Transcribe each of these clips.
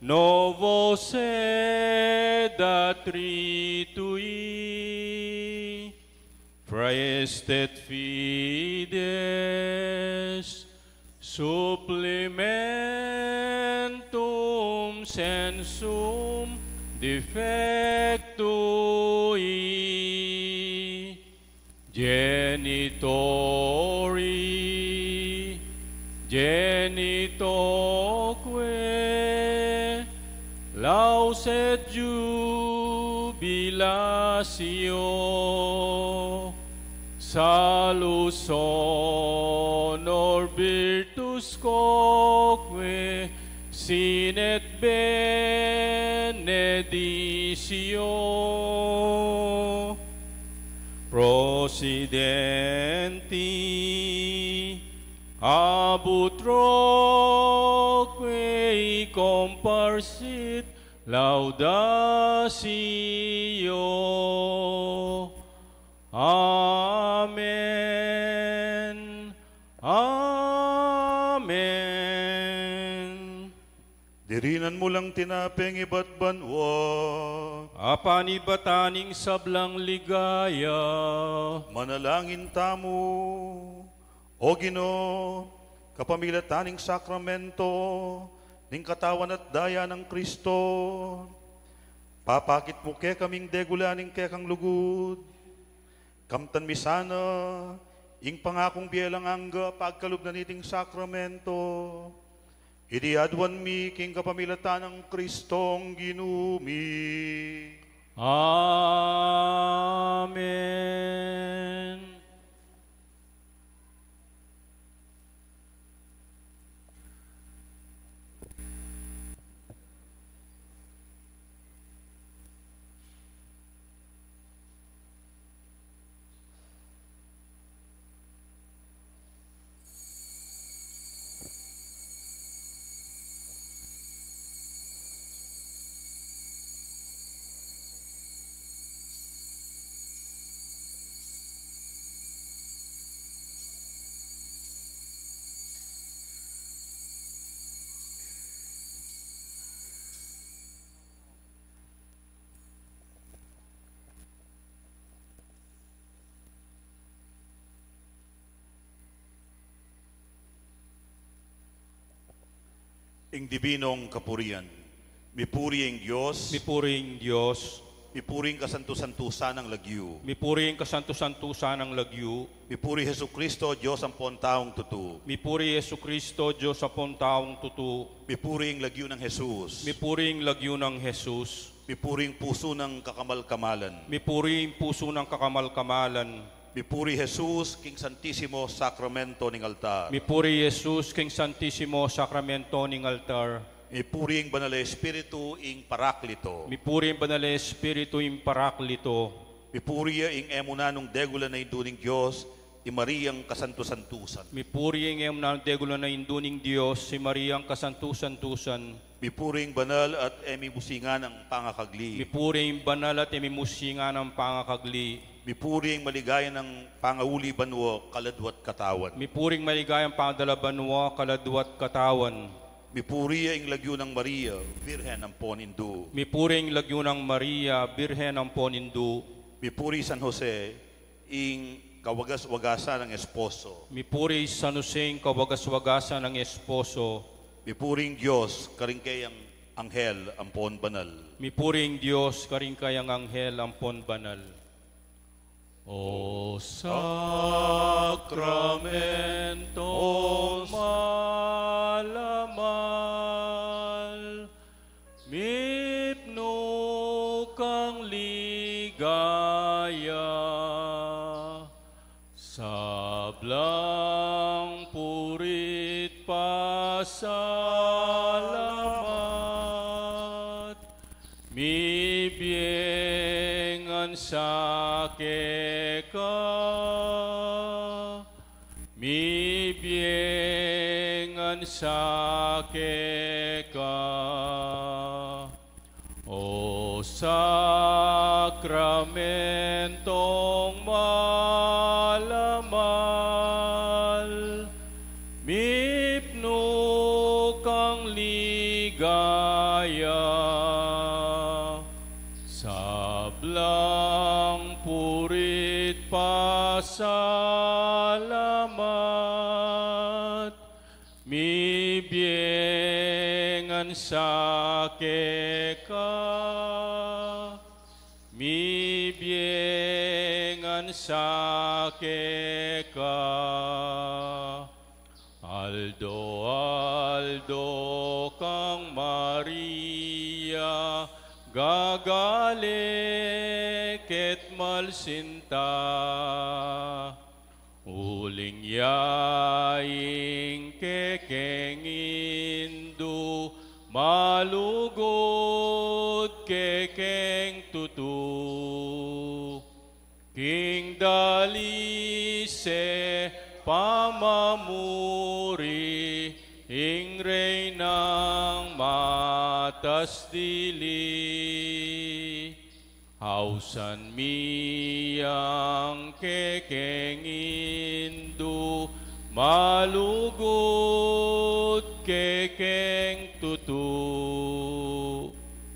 novo sed atritui, praestet fides, supplementum sensum defectui, genitoque, laus et jubilatio, salus honor virtus quoque, sine et beneditio, prosidenti abut roque comparsit laudatio. Amen. Amen. Dirinan mo lang tinapeng iba't banwa. Apan ibataning sablang ligaya. Manalangin tamo. O Ginoo, kapamilataning sakramento, ning katawan at daya ng Kristo. Papakit mo ke kaming degulaning ke kang lugod. Kamtan misana, ing pangakong bielang angga, pagkalub na niting sakramento. Idiadwan mi king kapamilatan ng Kristong ginumi. Amen. Ing dibinong kapurian, mipuring Diyos, Mipuring Diyos, mipuring kasanto-santusan ng lagyu, mipuring kasanto-santusan ng lagyu, mipuri Hesu Kristo, Diyos ang taong tutu, mipuri Yesu Kristo, Diyos apon taong tutu, mipuring lagyu ng Jesus, mipuring lagyu ng Jesus, mipuring puso ng kakamal-kamalan, mipuring puso ng kakamal-kamalan, mipuri Jesus, King Santisimo Sacramento ning altar, mipuri Jesus, King Santissimo Sacramento ning altar, mipuri ang Banal na Espiritu ing Paraklito, mipuri ang Banal na Espiritu ing Paraklito, mipuri ing emunanong degula na induning Diyos, i Mariang kasanto-santusan, mipuri ang emnang degula na induning Diyos, si Mariang kasantusan-tusan, mipuri ang banal at emibusingan ng pangakagli, mipuri ang banal at emimusingan ng pangakagli, mipuri ang maligaya ng pangauli banwo, kaladwat katawan, mipuring maligayang pangdalabanwa, kaladwat katawan, mipuri ang lagyo ng Maria, Birhen ng Ponindu, mipuring lagyo ng Maria, Birhen ng Ponindu, mipuri San Jose, ing kawagas-wagasan ng esposo, mipuri San Jose, kawagas-wagasan ng esposo, mipuring Diyos, karingkayang anghel, ampon banal, mipuring Diyos, karingkayang anghel, ampon banal. O sakramento malamal, mipno kang ligaya, sablang purit pasalamat, mibiengan sake mibiengan sake ka, o sakramentong malamal, mipno kang ligaya, salamat. Mi biengan sake ka, mi biengan sake ka. Aldo, aldo kang Maria, gagale ket malsinta. Uling yaing kekengindu, malugod kekeng tutu. King dalise pamamuri, ing reynang matas dili. Hausan miyang kekengindu, malugod kekeng tutu.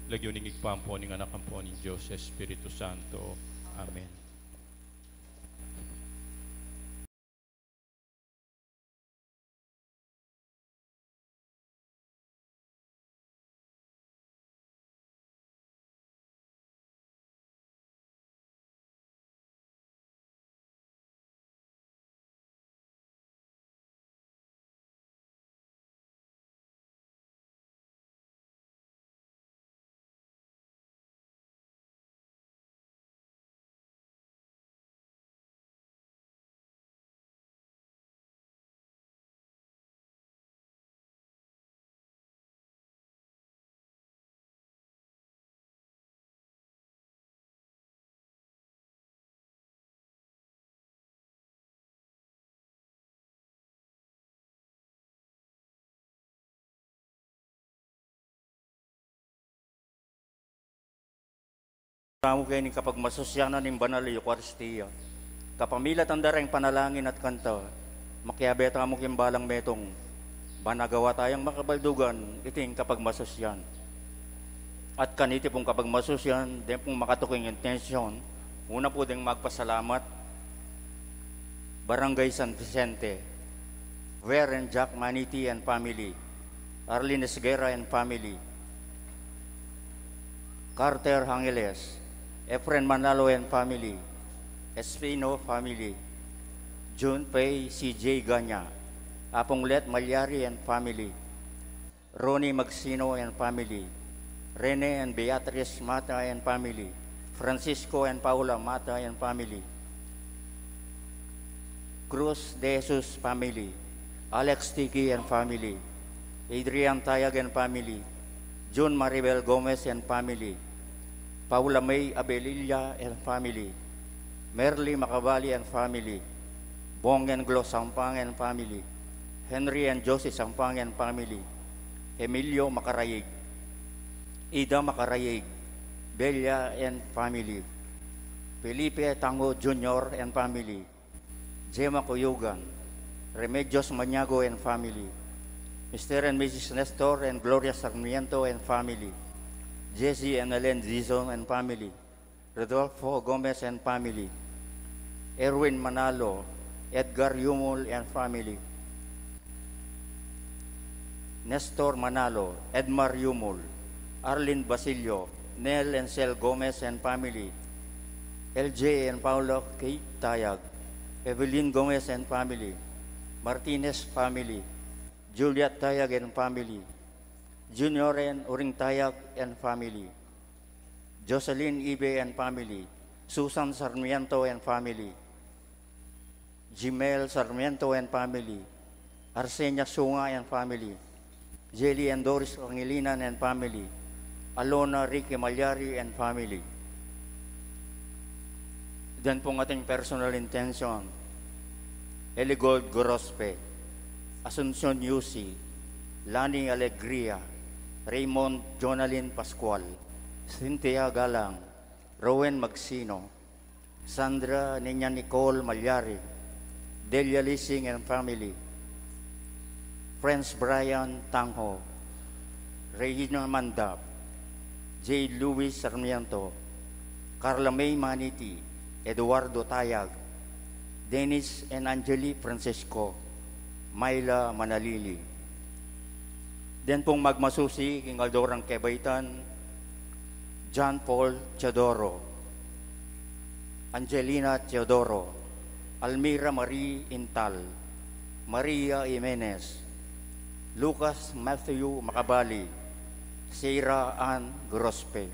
Lagyon ning igpampo ning anak ampo ning Dios Espiritu Santo. Amen. Tamo kayo ni kapag masusyanan ng banal Eucharistia, kapamilat ang darang panalangin at kanta, makiabeta mo kimbalang metong, banagawa tayong makabaldugan, iting kapag masusyan. At kaniti pong kapag masusyan, din pong makatuking intensyon, una po ding magpasalamat, Barangay San Vicente, Ver and Jack Maniti and family, Arlene Esguerra and family, Carter Hangeles, Efren Manalo and family, Espino family, June Pay CJ Ganya, Aponglet Malyari and family, Ronnie Magsino and family, Rene and Beatrice Mata and family, Francisco and Paula Mata and family, Cruz De Jesus family, Alex Tiki and family, Adrian Tayag and family, June Maribel Gomez and family, Paula May Abelilla and family, Merly Macavali and family, Bong and Glo Sampang and family, Henry and Josie Sampang and family, Emilio Macarayig, Ida Macarayig, Belia and family, Felipe Tango Jr. and family, Gemma Coyugan, Remedios Maniago and family, Mr. and Mrs. Nestor and Gloria Sarmiento and family, Jesse and Ellen Zizon and family, Rodolfo Gomez and family, Erwin Manalo, Edgar Yumul and family, Nestor Manalo, Edmar Yumul, Arlene Basilio, Nel and Sel Gomez and family, LJ and Paulo K. Tayag, Evelyn Gomez and family, Martinez family, Juliet Tayag and family, Junior and Uring Tayag and family, Jocelyn Ibe and family, Susan Sarmiento and family, Jimel Sarmiento and family, Arsenia Sunga and family, Jelly and Doris Angelinan and family, Alona Ricky Malyari and family. Then pong ating personal intention, Eligold Gorospe, Asuncion Yusi, Lani Alegria, Raymond Jonalyn Pascual, Cynthia Galang, Rowan Magsino, Sandra Niña Nicole Malyari, Delia Lising and family, Friends Brian Tangho, Regina Mandap, J. Luis Sarmiento, Carla May Maniti, Eduardo Tayag, Dennis and Angeli Francisco, Myla Manalili. Den pong magmasusi, king Aldorang Kebaitan, John Paul Teodoro, Angelina Teodoro, Almira Marie Intal, Maria Jimenez, Lucas Matthew Macabali, Sarah Ann Grospe.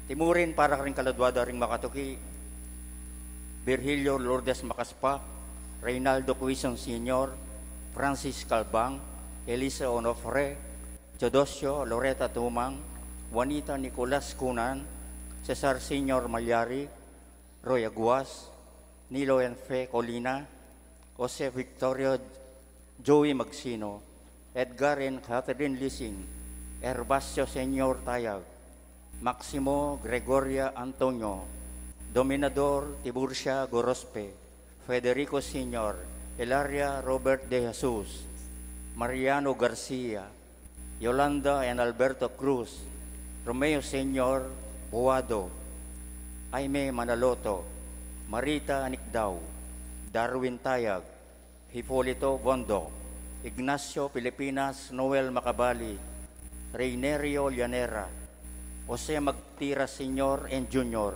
Timurin para ring kaladwada ring makatuki, Virgilio Lourdes Macaspa, Reynaldo Quizon Sr., Francis Calbang, Elisa Onofre, Teodosio Loretta Tumang, Juanita Nicolas Cunan, Cesar Sr. Malyari, Roy Aguas, Nilo Enfe Colina, Jose Victorio Joey Magsino, Edgar and Catherine Lising, Herbacio Sr. Tayag, Maximo Gregoria Antonio, Dominador Tiburcia Gorospe, Federico Sr., Elaria Robert De Jesus, Mariano Garcia, Yolanda and Alberto Cruz, Romeo Sr. Buado, Jaime Manaloto, Marita Anikdaw, Darwin Tayag, Hipolito Bondo, Ignacio Pilipinas Noel Macabali, Reinerio Llanera, Jose Magtira Sr. and Jr.,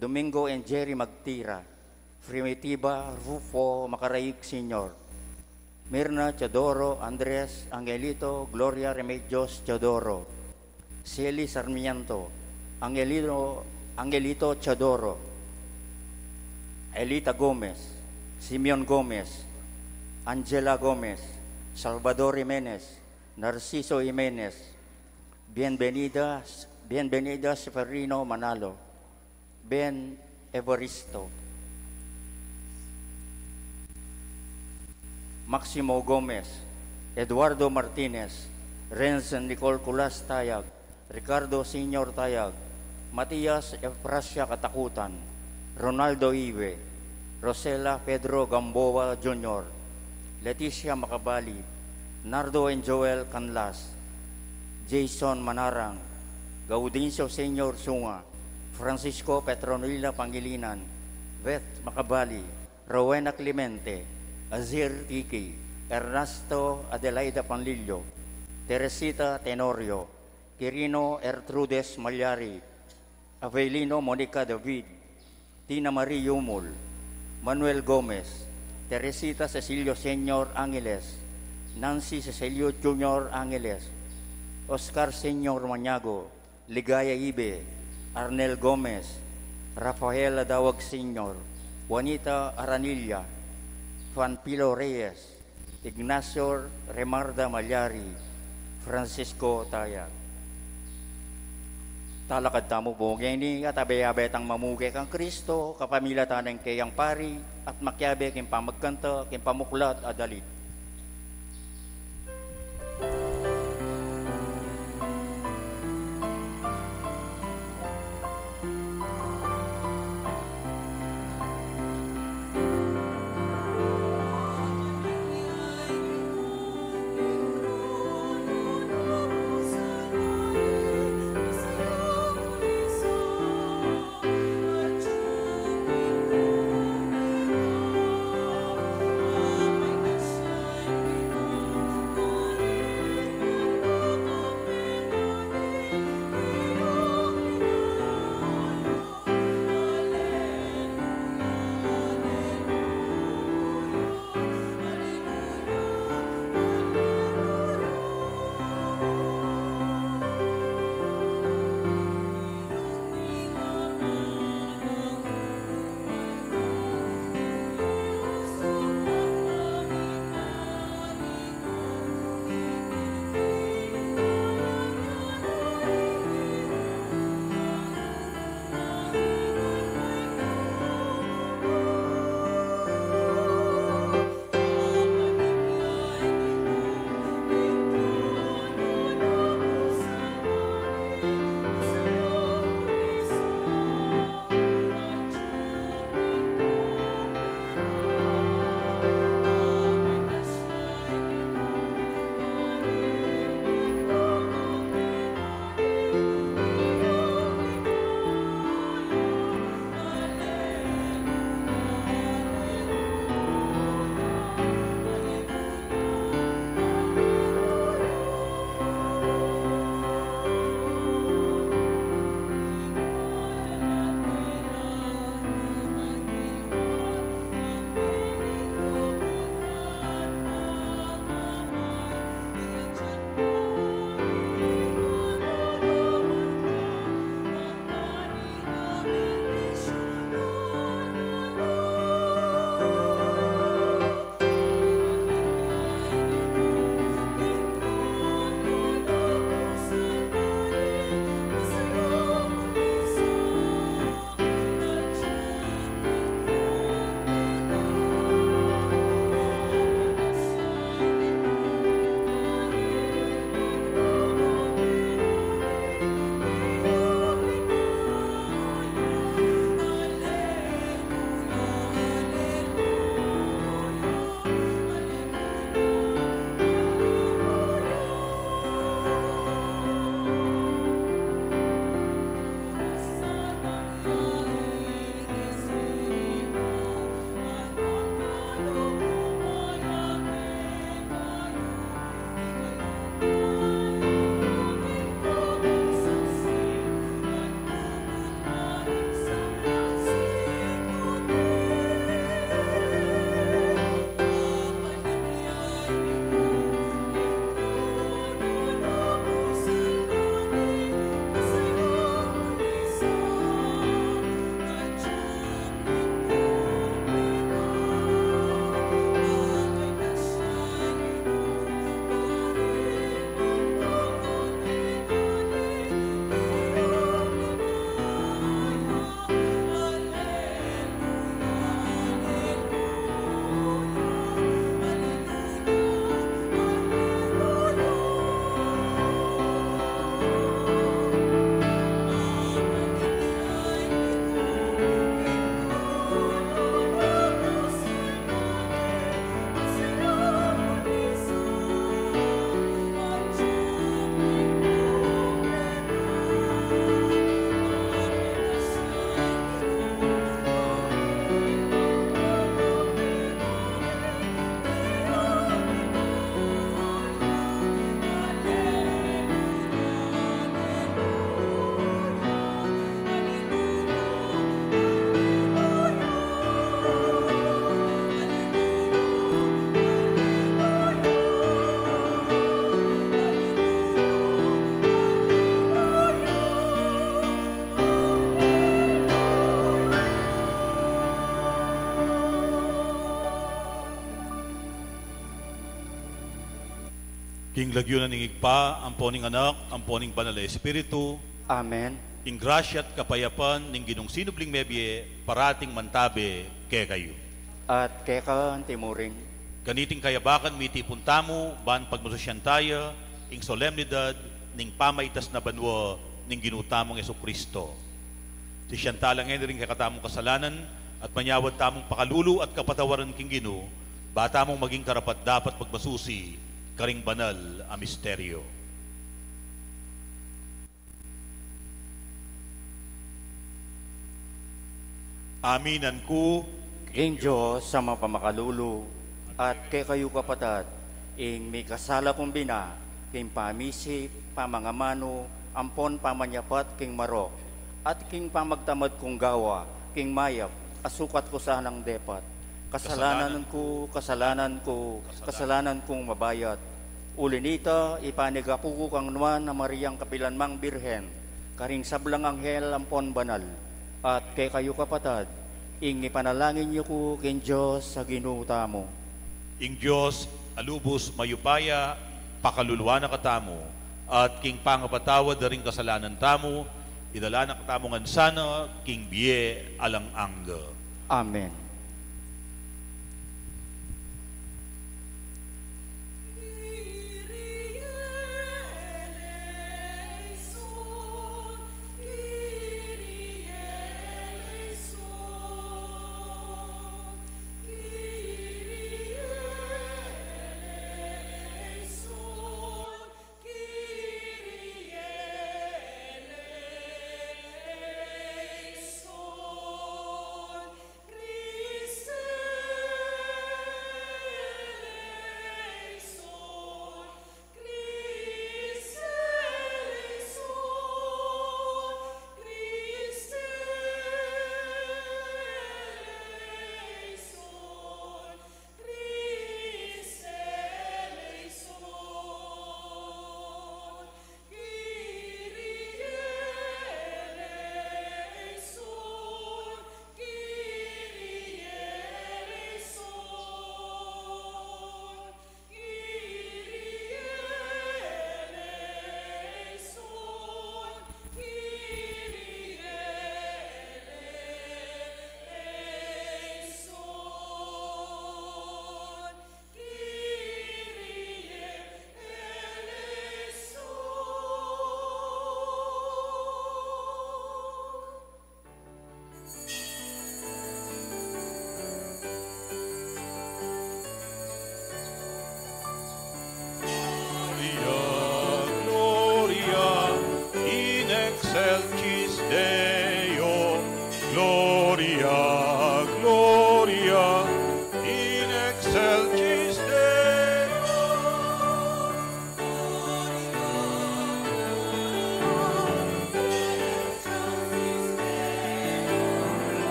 Domingo and Jerry Magtira, Primitiva Rufo Macaraig Sr., Mirna Teodoro Andres Angelito Gloria Remedios Teodoro, Celi Sarmiento, Angelito Teodoro, Elita Gomez, Simeon Gomez, Angela Gomez, Salvador Jimenez, Narciso Jimenez, Bienvenida Seferino Manalo, Ben Evaristo, Maximo Gomez, Eduardo Martinez, Renz Nicole Culas Tayag, Ricardo Sr. Tayag, Matias Efrasia Katakutan, Ronaldo Iwe, Rosela Pedro Gamboa Jr., Leticia Macabali, Nardo and Joel Canlas, Jason Manarang, Gaudencio Sr. Sunga, Francisco Petronila Pangilinan, Beth Macabali, Rowena Clemente, Azir Kiki, Ernesto Adelaida Panlillo, Teresita Tenorio, Quirino Ertrudes Malyari, Avelino Monica David, Tina Marie Yumul, Manuel Gomez, Teresita Cecilio Sr. Angeles, Nancy Cecilio Jr. Angeles, Oscar Sr. Maniago, Ligaya Ibe, Arnel Gomez, Rafael Adawag Sr., Juanita Aranilla, Juan Pilo Reyes, Ignacio Remarda Malyari, Francisco Tayag. Talakad tamo po gini at abay-abay tang mamugay kang Kristo, kapamilya tanang kayang pari, at makyabe king pamagkanta, king pamuklat adalit. King lagyo na ningigpa, amponing anak, amponing banal na espiritu, Amen. ing grasya at kapayapan ning ginong sinubling mebye, parating mantabe, kaya kayo. At keka timuring, Kaniting kayabakan miti puntamo, ban pagmasusyan tayo, ing solemnidad, ning pamaitas na banwa, ning ginutamong Yesu Kristo. Ti siyan talang rin kakatamong kasalanan, at manyawad tamong pakalulu at kapatawaran king Gino, bata mong maging karapat dapat pagmasusi, karing banal a misteryo. Aminan ko, King Diyos sa mapamakadulu, at kay kayo kapatad, ing may kasala kong bina, king pamisi, pamangamano, ampon pamanyapat, king marok, at king pamagtamad kong gawa, king mayap, asukat ko sanang depat. Kasalanan kong mabayat. Ulinita, ipanigapo ko kang nuan na Mariang Kapilanmang Birhen, karing sablang anghel ampon banal. At kay kayo kapatad, ing ipanalangin niyo ko king Diyos sa ginuta mo. ing Diyos, alubos mayupaya, pakaluluwa na katamo, at king pangapatawad na rin kasalanan tamo, idala na katamongan sana, king biye alang angga. Amen.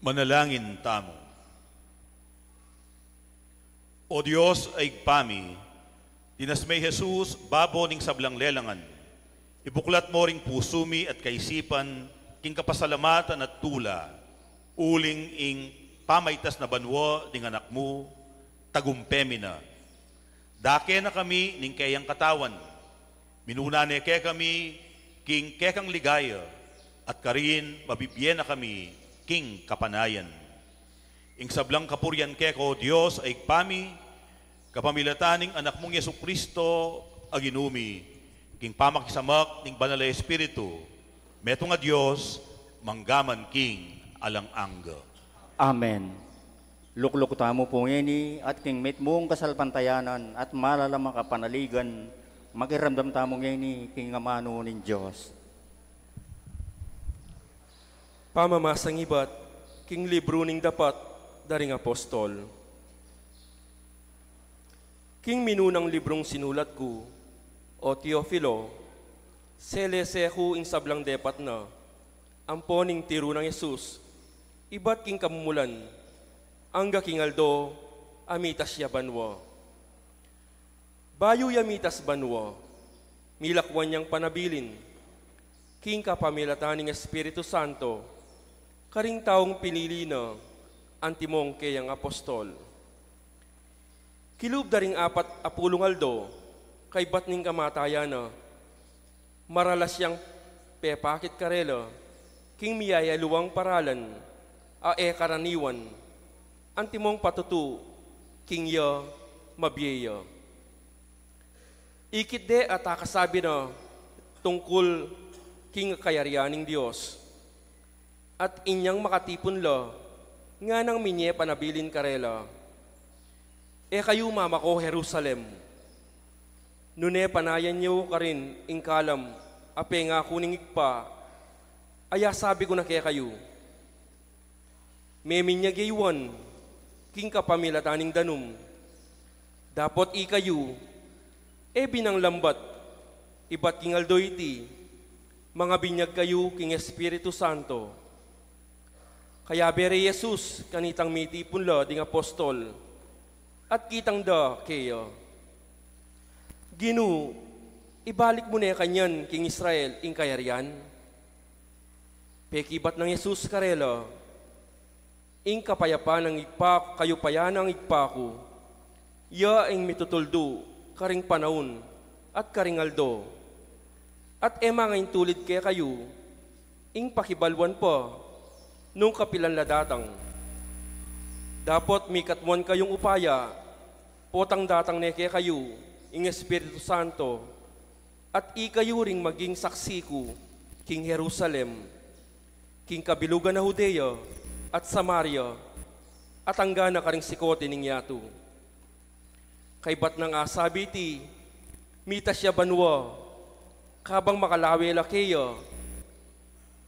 Manalangin tamo. O Diyos ay pami, dinasmay Jesus, babo ning sablang lelangan. Ibuklat mo ring pusumi at kaisipan, king kapasalamatan at tula, uling ing pamaytas na banwa ding anak mo, tagumpemi na. Dake na kami ning kayang katawan, minuna ne kaya kami, king kekang ligaya, at karin mabibyen na kami, king kapanayan. Ing sablang kapuryan keko, Diyos ay pami, kapamilataning anak mong Yesu Kristo aginumi, king pamakisamak ning banal na Espiritu, meto nga Diyos, manggaman king alang angga. Amen. Lukluk tamo po ngeni at king met mong kasalpantayanan at malalamang kapanaligan, makiramdam tamo ngeni king amano nin Diyos. Pamamasang ibat, king libro ning dapat, daring apostol. King minunang librong sinulat ko, o Teofilo, selesehu ing sablang depat na, amponing tiro ng Jesus, ibat king kamumulan, angga king aldo, amitas ya banwa. Bayo yamitas banwa, milakwan niyang panabilin, king kapamilataning Espiritu Santo, karing taong pinili na, antimong kayang apostol. Kilub daring 40 aldo, kay bat ning kamatayan na, maralas yang pepakit karela, king miyaya luwang paralan, ae karaniwan, antimong patutu, king ya mabiyaya. Ikit de at akasabi na, tungkol king kayarianing Diyos, at inyang makatipon la, nga nang minye panabilin karela, e kayo mamako Jerusalem, nune panayan niyo ka rin ingkalam, ape nga kuning ikpa, aya sabi ko na kaya kayo, meminyagaywan, king kapamilataning danum, dapat ikayo, e binang lambat, ibat king aldoyti, mga binyag kayo king Espiritu Santo. Kaya bere Jesus, kanitang mitipon la ding apostol, at kitang da kaya. Ginu, ibalik mo na kanyan king Israel ing kayarian. Pekibat ng Jesus karela, ing kapayapan ng igpa, kayo payan ng igpa ko, ya ing mitutuldo, karing panahon, at karing aldo. At ema ngayon tulid kaya kayo, ing pakibalwan pa, nung kapilan ladatang. Dapat mikatmuan kayong upaya, potang datang neke kayo, ing Espiritu Santo, at ikayo ring maging saksi ko, king Jerusalem, king kabilugan na Judea, at Samaria, at hanggang na karing sikote ning yato. Kay bat nang asabi ti, mita siya banwa, kabang makalawe lakeya,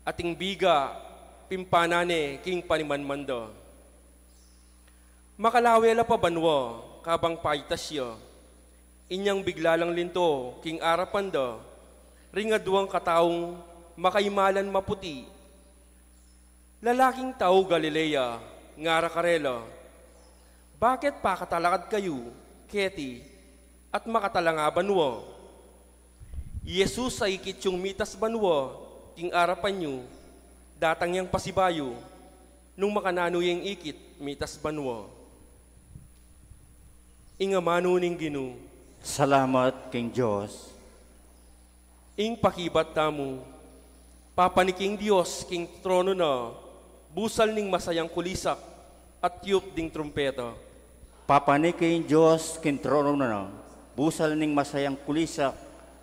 ating biga, pimpanane king panimanmanda. Makalawela pa banwa, kabang paitas siya, inyang biglalang linto, king arapanda, ringaduang kataong makaimalan maputi. Lalaking tao Galilea, ngara karela, bakit pakatalakad kayo, keti, at makatalanga banwa? Jesus ay kitsyong mitas banwa, king arapan nyo, datang yang pasibayo, nung makanano yung ikit, mitas banwa. Ingamano ning Ginu, Salamat king Diyos. ing pakibat tamo, papaniking Diyos, king trono na, busal ning masayang kulisak, at tiyup ding trumpeta. Papanik king Diyos king trono na, busal ning masayang kulisak,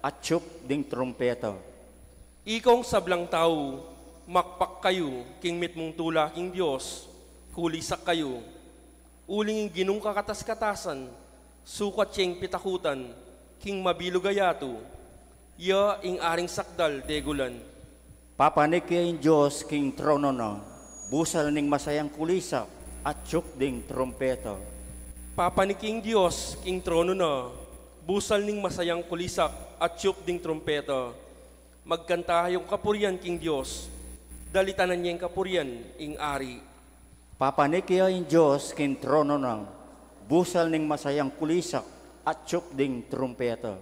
at tiyup ding trompeta. Ikong sablang tao, makpak kayo, king mitmong tula king Diyos, kulisak kayo, uling ginung kakatas-katasan, sukat siyang pitakutan, king mabilugayato, ya ing aring sakdal degulan. Papanik king Diyos king trono na, busal ning masayang kulisak, at tiyup ding trompeta. Papaniking Diyos, king trono na, busal ning masayang kulisak, at tiyup ding trompeta. Magkanta yung kapurian king Diyos, dalitanan niya yung kapurian ing ari. Papanikia in Diyos kin trono na, busal ning masayang kulisak at tiyok ding trumpeta.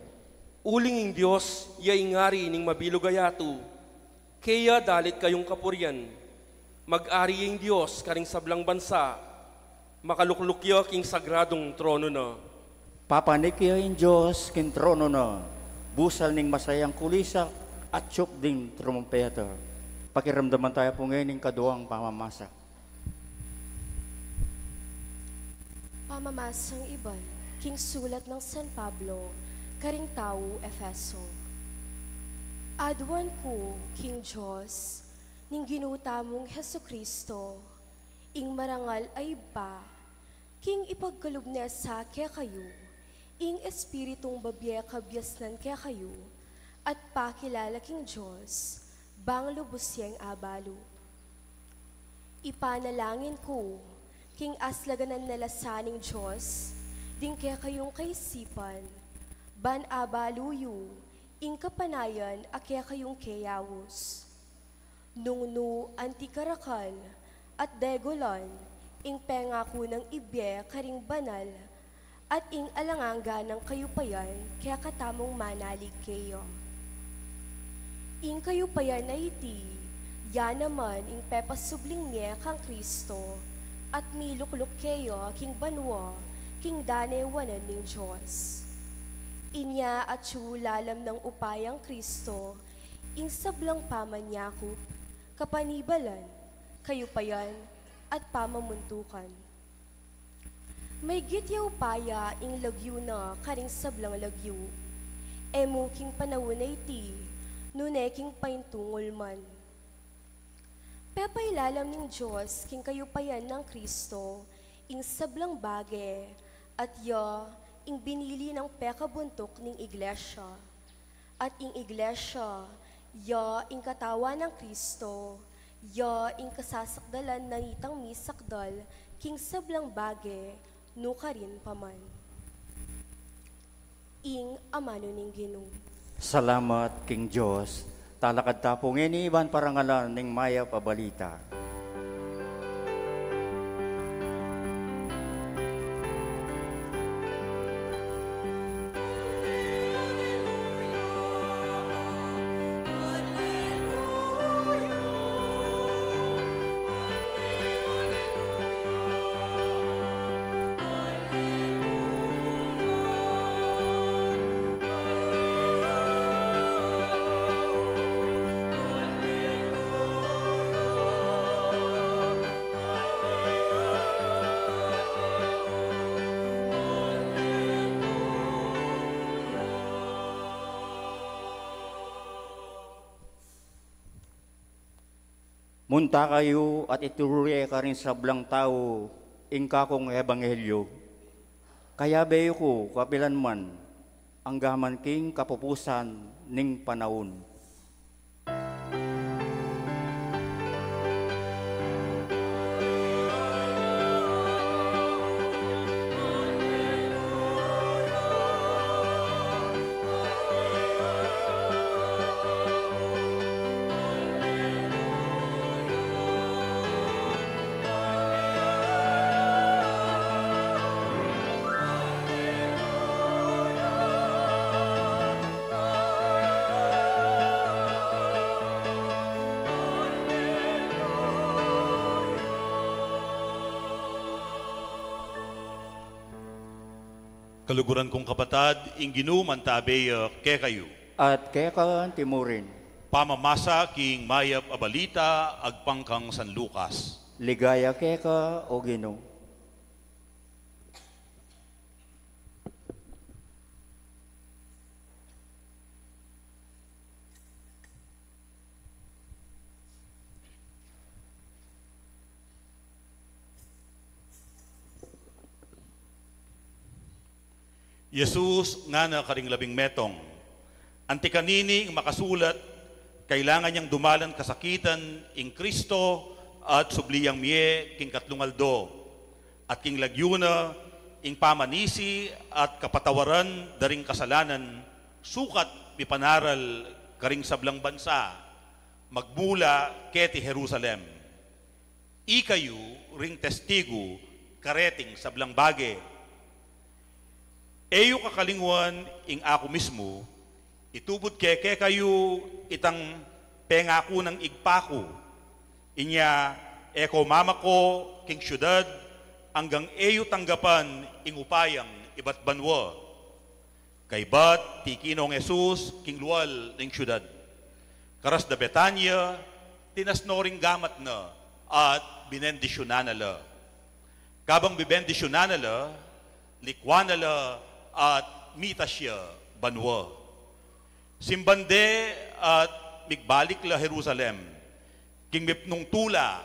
Uling ing Diyos, yaingari ning mabilugayatu, kaya dalit kayong kapuryan. Mag-ari ing Diyos karing sablang bansa, makaluklukya king sagradong trono na. Papanikia in Diyos kin trono na, busal ning masayang kulisak at tiyok ding trumpeta. Pakiramdaman tayo po ngayon ng kaduang pamamasa. Pamamasang iban, king sulat ng San Pablo, karing tao Efeso. Adwan ko, King Diyos, ning ginuta mong Heso Kristo, ing marangal ay ba, king ipagkalubnes sa kaya kayo, ing espiritong babye kabyasnan kaya kayo, at pakilala King Diyos, bang lubos siyang abalo. Ipanalangin ko, king aslaganan nalasaning Diyos, din kaya kayong kaisipan, ban abaluyo, ing kapanayan akya kayong kayawos. Nungnu antikarakal at degolan, ing pengako ng ibye karing banal, at ing alanganga ng kayupayan kaya katamong manalig kayo. Ing kayupayan na iti, yan naman ing pepasubling niya kang Kristo, at milukluk kayo king banwa, king danewanan ng Diyos. Inya at lalam ng upayang Kristo, ing sablang pamanyakop, kapanibalan, kayupayan, at pamamuntukan. May gitya upaya ing lagyo na karing sablang lagyo, emuking panawon na iti, nuneking paintungol man. Pepailalam ng Diyos king kayupayan ng Kristo, ing sablang bage, at ing binili ng pekabuntok ning iglesia. At ing iglesia, ing katawan ng Kristo, ing kasasakdalan na nitang misakdal, king sablang bage, nukarin paman. Ing amano ning Ginoo. Salamat, King Diyos. Talakad tapong iniiban parangalan ning maya pabalita. Munta kayo at ituruye ka rin sablang tao, ingka kong ebanghelyo. Kaya beyo ko, kapilan man, ang gaman king kapupusan ning panahon. Kaluguran kong kapatad, ing ginuman tabi ke kayo. At kaya ka timurin, Pamamasa king mayap abalita agpangkang San Lucas. ligaya kaya ka o Ginoo. Jesus nga na karing labing metong, anti kanini ang makasulat, kailangan niyang dumalan kasakitan ing Kristo at subliyang miye king katlungaldo, at king lagyuna ing pamanisi at kapatawaran daring kasalanan, sukat pipanaral karing sablang bansa, magbula keti Jerusalem. ikayo ring testigo kareting sablang bage. Eyo kakalingwan ing ako mismo, itubod keke kayo itang pengako ng igpako. Inya, eko mama ko king syudad, hanggang eyo tanggapan ing upayang iba't banwa. Kay bat, ti Kinong Jesus, king luwal ng syudad. Karas da Betanya, tinasnoring gamat na at binendisyonan nala. Kabang bibendisyonan nala, likwan nala at mita siya banwa. Simbande at migbalik la Jerusalem, king mipnong tula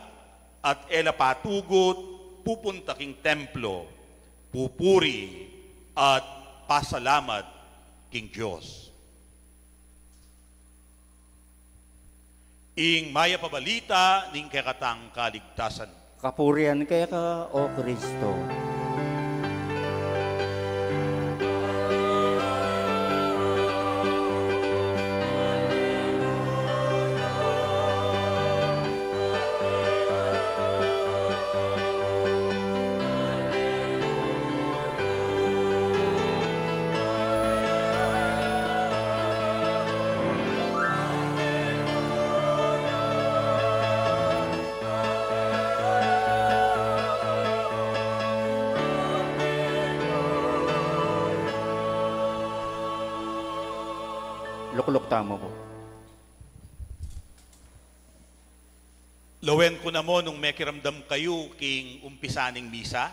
at ela patugot, pupunta king templo, pupuri at pasalamat king Diyos. Ing maya pabalita ning kakatang kaligtasan. Kapurihan kaya ka, O Kristo. Lukluk tamo po. Lawen ko na mo nung may kiramdam kayo king umpisaning misa.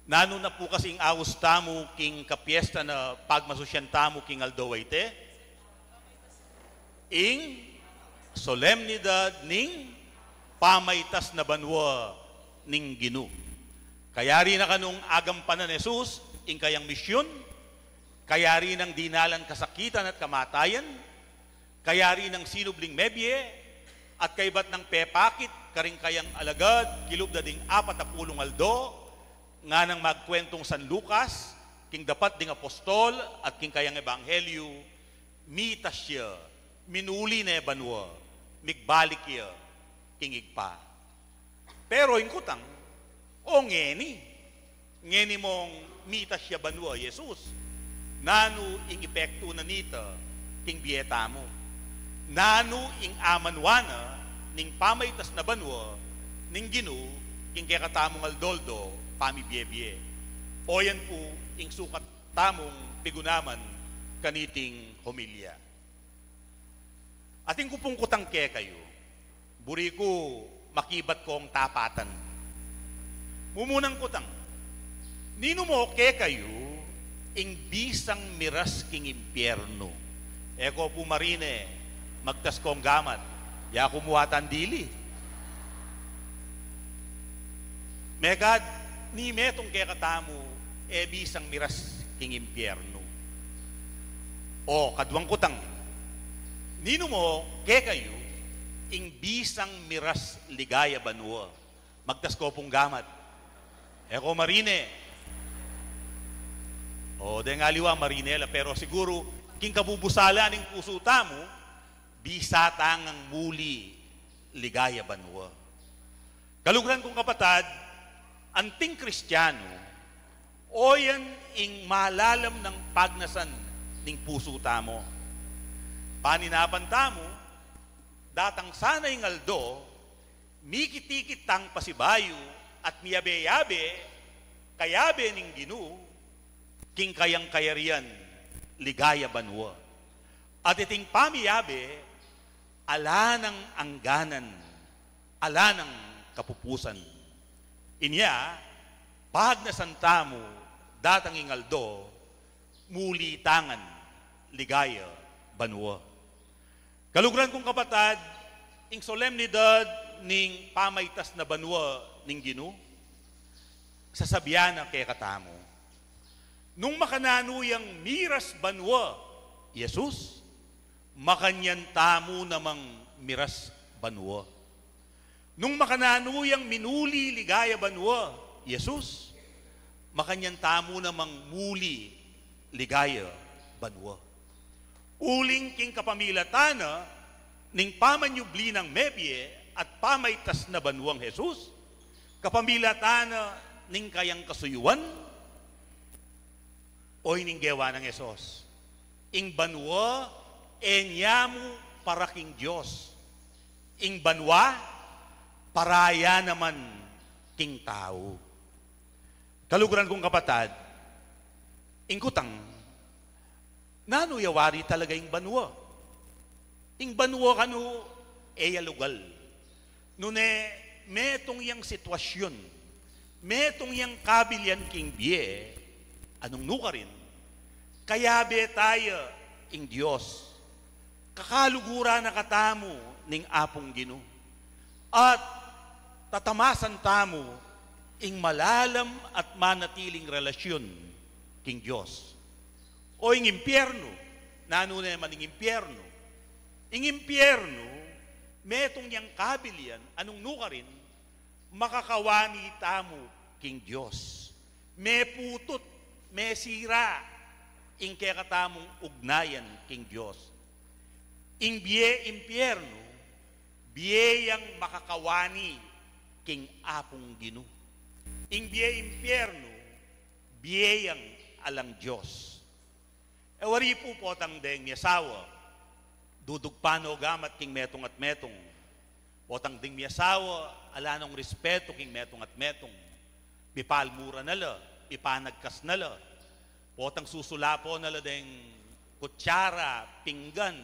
Nano na po kasing awos tamo king kapiesta na pagmasusyan tamo king Aldowaite. Ing solemnidad ning pamaytas na banwa ning Ginu. Kaya rin na kanong agampanan ni Jesus ing kayang misyon. Kaya rin ang dinalan kasakitan at kamatayan, kaya rin ang sinubling mebye, at kaibat ng pepakit, karing kayang alagad, kilub na ding 40 aldo, nga nang magkwentong San Lucas, king dapat ding apostol, at king kayang ebanghelyo, mita siya, minuli na banwa, migbalik siya, king igpa. Pero yung kutang, o ngeni mong mita siya banwa, Jesus, nano ing epekto na nita king bieta mo. Nano ing amanwana ning pamaytas na banwa ning Ginu king kakatamong aldoldo pamibiyebye. O yan po ing sukat tamong pigunaman kaniting homilya. Ating kupong kutangke kayo, buri ko makibat kong tapatan. Mumunang kutang, nino mo ke kayo ing bisang miras king impyerno. Eko po marine, magtas kong gamat, ya kumuhatan dili. Megad, ni metong kaya katamu, bisang miras king impyerno. O, kadwang kutang, nino mo, kaya kayo, ing bisang miras ligaya banwa, magtas ko pong gamat. Eko marine, o, de nga liwa marinela, pero siguro, king kabubusala ning puso tamo, bisatang ang muli ligaya banwa. Kalugran kong kapatad, anting Kristiyano, o yan ing malalam ng pagnasan ning puso tamo. Paninapan tamo, datang sana ing aldo, mikitikit tang pasibayo, at miyabe-yabe, kayabe ning Ginu, king kayang kayarian, ligaya banwa. At iting pamiyabe, ala ng angganan, ala ng kapupusan. Inya, pag nasantamo, datang ingaldo, muli tangan, ligaya banwa. Kalugran kong kapatad, ing solemnidad ning pamaytas na banwa ning Ginu, sasabihan na kay katamo. Nung makananuyang miras banwa, Jesus, makanyan tamo namang miras banwa. Nung makananuyang minuli ligaya banwa, Jesus, makanyan tamo namang muli ligaya banwa. Uling king kapamilatana, ning pamanyubli ng mebye, at pamaytas na banwang Jesus, kapamilatana ning kayang kasuyuan, o ining gewa ng Jesus. Ing banwa, enyamu para king Diyos. Ing banwa, paraya naman king tao. Kaluguran kong kapatad, ingkutang, nanuyawari talaga ing banwa. Ing banwa kanu, lugal. Nune, metong yang sitwasyon, metong yang kabilyan king biye, anong nuka rin, kaya be tayo ing Diyos, kakalugura na katamo ning apong Gino. At tatamasan tamo ing malalam at manatiling relasyon king Diyos. O ing impyerno, nano naman ing impyerno. Ing impyerno, metong yang kabilyan, anong nuka rin, makakawani tamo king Diyos. May putot, may sira, ing kaya katamong ugnayan king Diyos. Ing biye impyerno, biyeyang makakawani king apong Gino. Ing biye impyerno, biyeyang alang Diyos. Wari po potang deng miyasawa, dudugpano gamat king metong at metong. Potang ding miyasawa, alanong respeto king metong at metong. Pipalmura nala, pipanagkas nala. Potang susulapo nala deng kutsara, pinggan,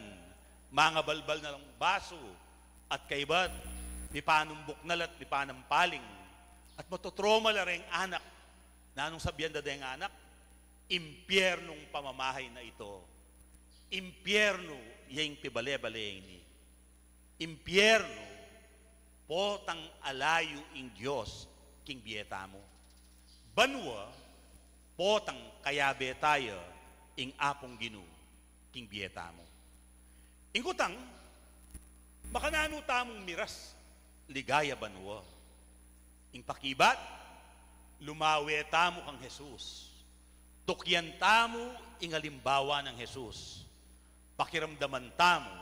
mga balbal na lang baso, at kaibat, pipanumbok nala at pipanampaling. At matotroma la rin anak. Na anong sabihan da deng anak? Impyernong pamamahay na ito. Impyerno, yung pibale-bale ni. Impyerno, potang alayo ing Diyos, king biyeta mo. Banwa, potang kayabe tayo, ing apong Gino, king biyeta mo. Ingkutang, makanano tamong miras, ligaya banwa. Ing pakibat, lumawe tamo kang Jesus. Tukyan tamo, ing alimbawa ng Jesus. Pakiramdaman tamo,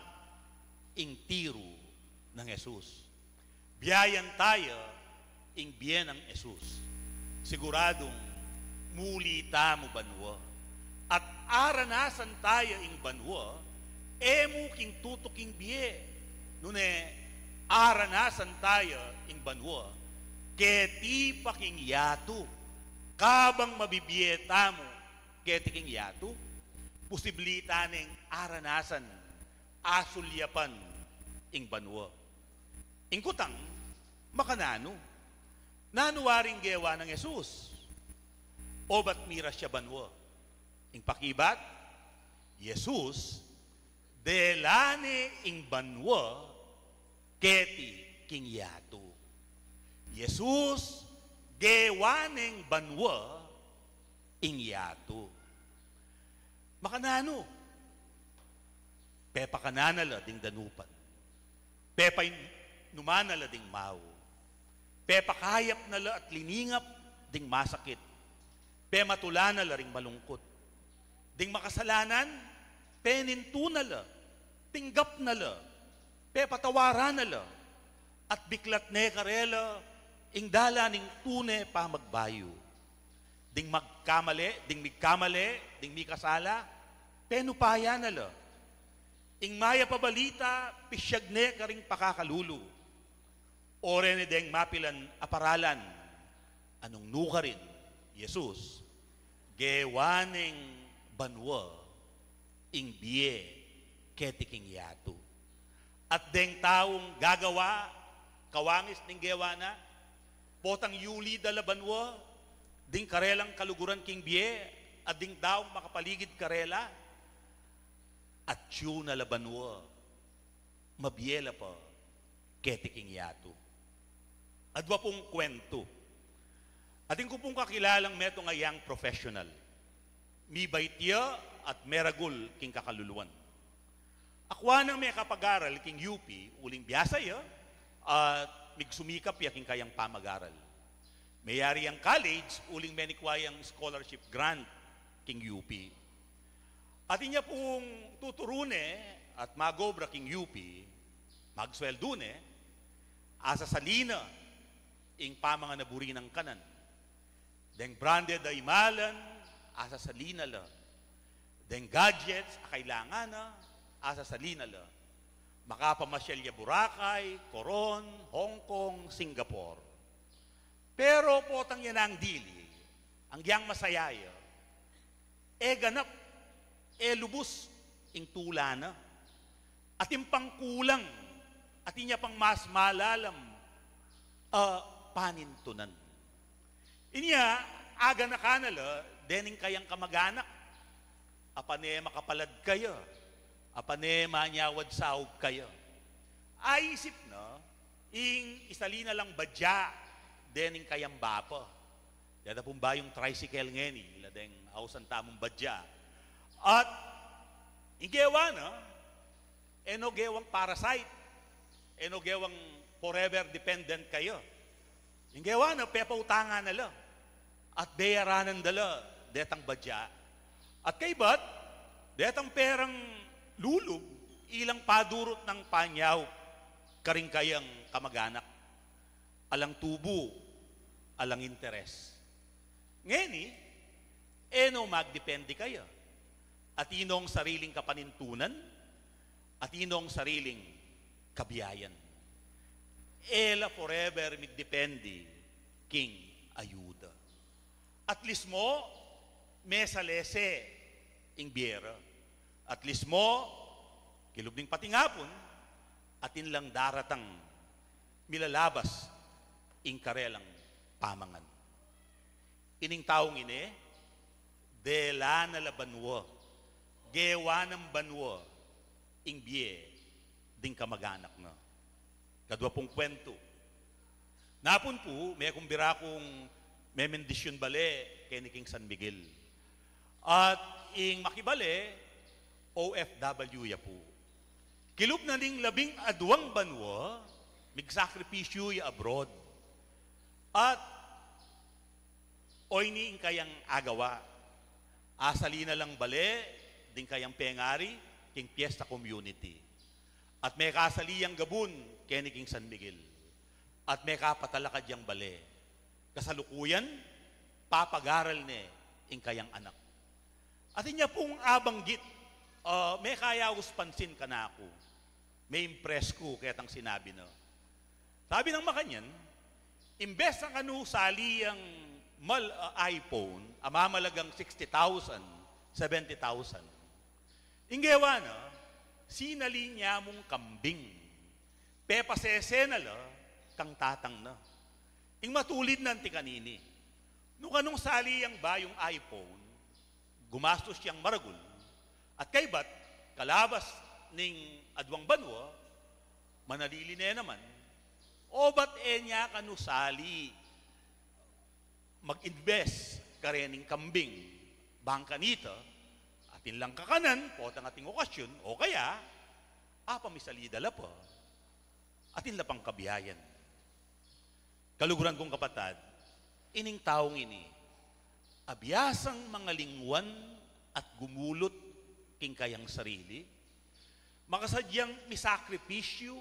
ing tiro ng Jesus. Biyayan tayo, ing biyen ng Jesus. Siguradong, muli tamo banwa. At aranasan tayo ing banwa, emu king tutuking biye. Nune, aranasan tayo ing banwa, keti pa king yato. Kabang mabibiye tamo, keti king yato, posibilita ng aranasan, asulyapan ing banwa. Ingkutang, makanano, nanuwaring gewa ng Jesus. O ba't miras siya banwa? Ing pakibat, Jesus, delane ing banwa, keti king yato. Jesus, gewaneng banwa, ing yato. Makanano, pepa kananala ding danupan. Pepa numanala ding mau. Pepa kayap nala at liningap ding masakit. Pe matulanala ring malungkot. Ding makasalanan, penintunala, tinggap nala, pe patawaran nala, at biklat ne karela, ing dala ning tune pa magbayo. Ding magkamali, ding mikasala, penupaya nala. Ing maya pabalita, pisyag ne karing pakakalulu. Ore ne deng mapilan aparalan, anong nuka rin, Jesus, gewaneng banwa, ing biye, ketiking yato. At deng taong gagawa, kawangis ning gewana, potang yuli dala banwa, ding karelang kaluguran king biye, at ding taong makapaligid karela, at siyo na labanwa, mabiyela pa, ketiking yato. Adwa pong kwento. Ating ko pong kakilalang meto nga young professional. Mi baitya at meragul king kakaluluan. Akwa nang may kapag-aral king UP, uling biyasay at migsumikap ya king kayang pamag-aral. Mayari ang college, uling menikwayang scholarship grant king UP. At inya pong tuturune at magobra king UP, magsweldune, asa salina, ing pamanga naburi ng kanan. Deng branded ay imalan, asa salina la. Deng gadgets, kailangan na, asa salina la. Makapamasyal ya Boracay, Coron, Hong Kong, Singapore. Pero potang yan ang dili, ang giyang masayaya, ganap, lubos, ing tula na. At yung pangkulang, at inya pang mas malalam, panintunan. Inya, aga na kanala, dening kayang kamag-anak, apane makapalad kayo, apane manyawad sahog kayo. Ay isip na, ing isalina lang badya, dening kayang bapa. Dada pong ba yung tricycle ngeni, ladeng hausan tamong badya. At, ingewa na, gewang parasite, gewang forever dependent kayo. Ingewa na, pepautangan na lang. At bayaranan dala, detang badya. At kay ba't, detang perang lulub, ilang padurot ng panyaw, karing kayang kamag-anak. Alang tubo, alang interes. Ngeni, magdepende kayo. At inong sariling kapanintunan, at inong sariling kabiyayan. Ela forever magdepende, king ayuda. At least mo, mesalese, ing biera. At least mo, kilubning patingapon, at inlang daratang milalabas, ing karelang pamangan. Ining taong ine, dela na labanwa, gewa ng banwa, ing biye, ding kamag-anak na. Kadwa pong kwento. Napon po, may kumbira kong may mendisyon bale, kay ni King San Miguel. At ing makibale, OFW ya po. Kilub na ning 12 banwa, migsakripisyo ya abroad. At oy ni kayang agawa. Asali na lang bale, ding kayang pengari, king Fiesta Community. At may kasaliyang gabun, kay ni King San Miguel. At may kapatalakad yang bale. Kasalukuyan, papagaral ni ing kayang anak. At inya pong abanggit, may kayawos pansin ka na ako. May impress ko, kaya tang sinabi na. Sabi ng makanyan, imbes na kanu saliyang iPhone, amamalagang 60,000, 70,000. Inggewa na, sinali niya mong kambing. Pepasese na la, kang tatang na. Ing matulid na ti kanini. Nung anong sali yang ba yung iPhone, gumastos siyang maragul. At kay ba't, kalabas ning adwang banwa, manalili na naman, o ba't niya kanusali, mag-invest karening kambing, bangka nito, atin lang kakanan, po ang ating okasyon, o kaya, pamisalidala po, atin lapang kabiyayan. Kaluguran kong kapatad, ining taong ini, abiyasang mga lingwan at gumulot king kayang sarili, makasadyang misakripisyo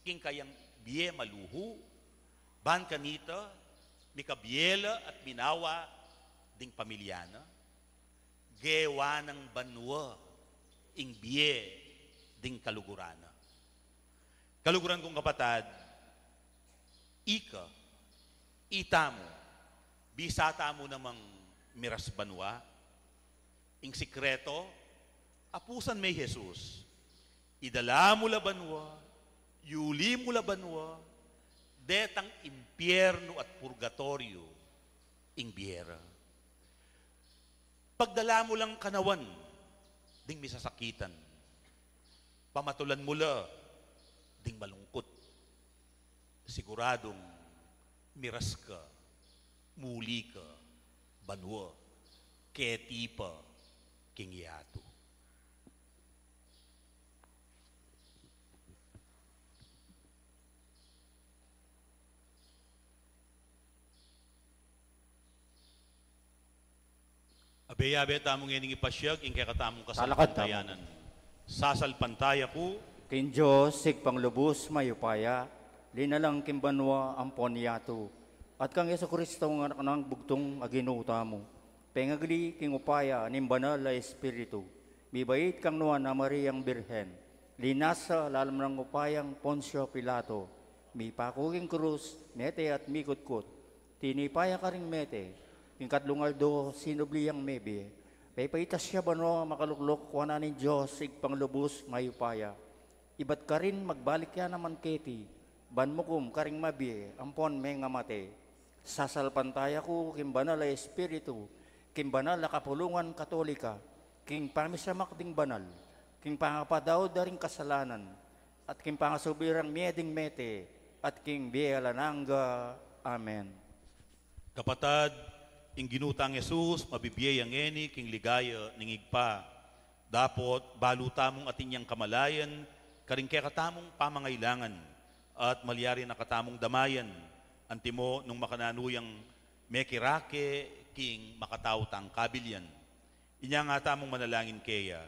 king kayang biye maluho, ban kanita, mikabiela at binawa ding pamilyana, gewa ng banwa, ing biye ding kalugurana. Kaluguran kong kapatad, ita mo, bisata mo namang miras banwa, ing sikreto, apusan may Jesus, idala mo la banwa, yuli mo la banwa, detang impyerno at purgatorio, ing biyera. Pagdala mo lang kanawan, ding misasakitan. Pamatulan mo la, ding malungkot. Siguradong miras ka, muli ka, banwa, keti pa, king yato. Abe-abe tamong ining ipasyag, ing kaya katamong kasalpantayanan. Sasalpantaya ko, Kin Diyos, sig panglubos mayupaya, linalang kimbanwa ampon yato. At kang Yeso Kristo nga anak ng bugtong aginuta mo. Pengagli king upaya ning banal na Espiritu. Mibait kang nuan na Mariang Birhen. Linasa lalam ng upayang Poncio Pilato. Mi pakuking krus, mete at mikutkut. Tinipaya ka ring mete. King katlungaldo sinubliyang mebe. Paypaitas siya ba no makaluklok kuha ni Diyos igpanglubos mayupaya. Ibat ka rin magbalik yan naman keti. Ban mo kum karing mabi, ampon may nga mate. Sasalpantaya ko kimbanal na Espiritu, kimbanal na kapulungan katolika, king pamisamak ding banal, king pangapadaw daring kasalanan, at king pangasubirang mieding mete, at king biyalananga. Amen. Kapatad, ing ginutang Jesus, mabibiyayang eni, king ligaya, ningigpa. Dapot, balutamong atinyang kamalayan, karing kaya katamong pamangailangan, at malyari na katamong damayan, antimo nung makananuyang mekirake, king makatautang kabilyan. Inya nga tamong manalangin kaya,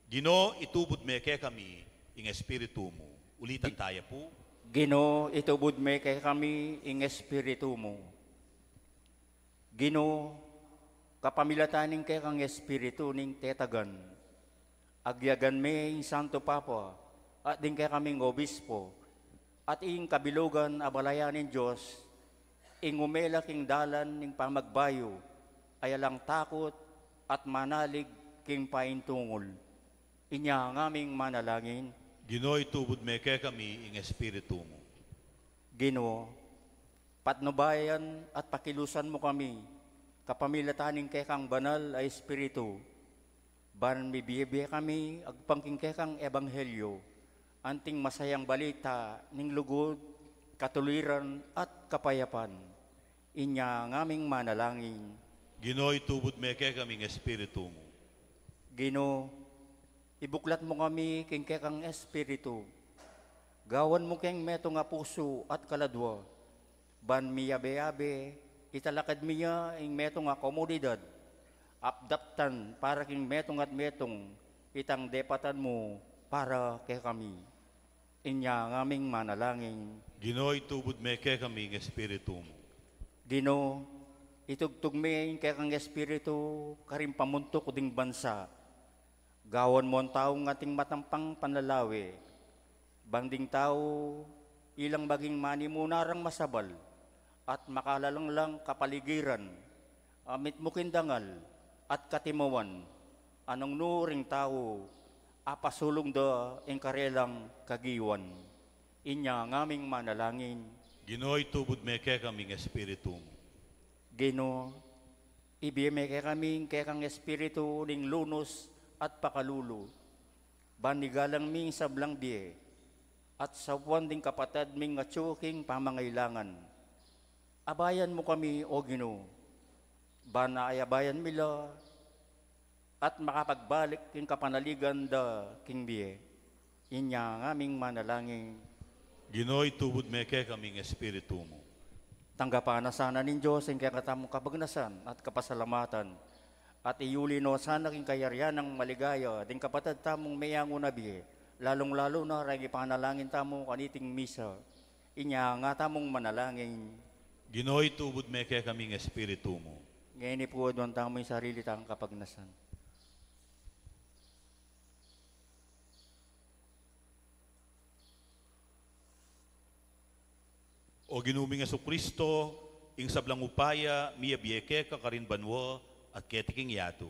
Gino, itubod meke kami, ing Espiritu mo. Ulitan tayo po. Gino, itubod me kay kami ing Espiritu mo. Gino, kapamilataning kay kang Espiritu ning tetagan. Agyagan me ing Santo Papa, at din kay kaming obispo, at ing kabilugan abalayanin Diyos, ing umela king dalan ning pamagbayo, ayalang takot at manalig king paintungol. Inya ngaming manalangin. Gino, itubod meke kami, ing Espiritu mo. Gino, patnubayan at pakilusan mo kami, kapamilataning kay kang banal ay Espiritu, ban mibiyabiya kami agpangking kay kang Ebanghelyo, anting masayang balita ning lugod, katuliran at kapayapan. Inya ngaming manalangin. Gino, itubod meke kaming Espiritu mo. Gino, ibuklat mo kami king kekang Espiritu. Gawan mo keng meto nga puso at kaladwa. Ban miyabe-yabe, italakad miya ing meto nga komodidad. Apdaptan para king metong at metong, itang depatan mo para kay kami. Inya ngaming manalangin. Gino, itubod meke kaming Espiritu mo. Gino, itugtog mi kay kang Espiritu karing pamuntok ding bansa. Gawan mo ang taong ating matampang panlalawi. Banding tao, ilang baging manimunarang masabal at makalalang lang kapaligiran, amit mo kindangal at katimawan, anong nuring tao, apasulong da ing karelang kagiwan. Inya ngaming manalangin. Gino, itubod meke kaming Espiritu mo. Gino, ibiyeme kay kaming kay kang Espiritu ning lunos at pakalulo. Banigalang ming sablang biye, at sa buwan ding kapatad ming atsuking pamangailangan. Abayan mo kami, O Gino, bana ay abayan mila, at makapagbalik king kapanaligan da king biye. Inya ngaming manalangin. Gino, itubod meke kaming Espiritu mo. Tanggapan na sana nin Diyos ang katamong kabagnasan at kapasalamatan, at iuli no sana king kayaryan ng maligaya, ding kapatad tamong mayango na biye, lalong-lalo na rangi panalangin tamo kaniting misa. Inya nga tamong manalangin. Gino, itubod meke kaming Espiritu mo. Ngayon po doon tamo yung sarili tang kapagnasan. O ginuming Kristo, ing sablang upaya, miyabieke ka karin banwo, at ketiking yato.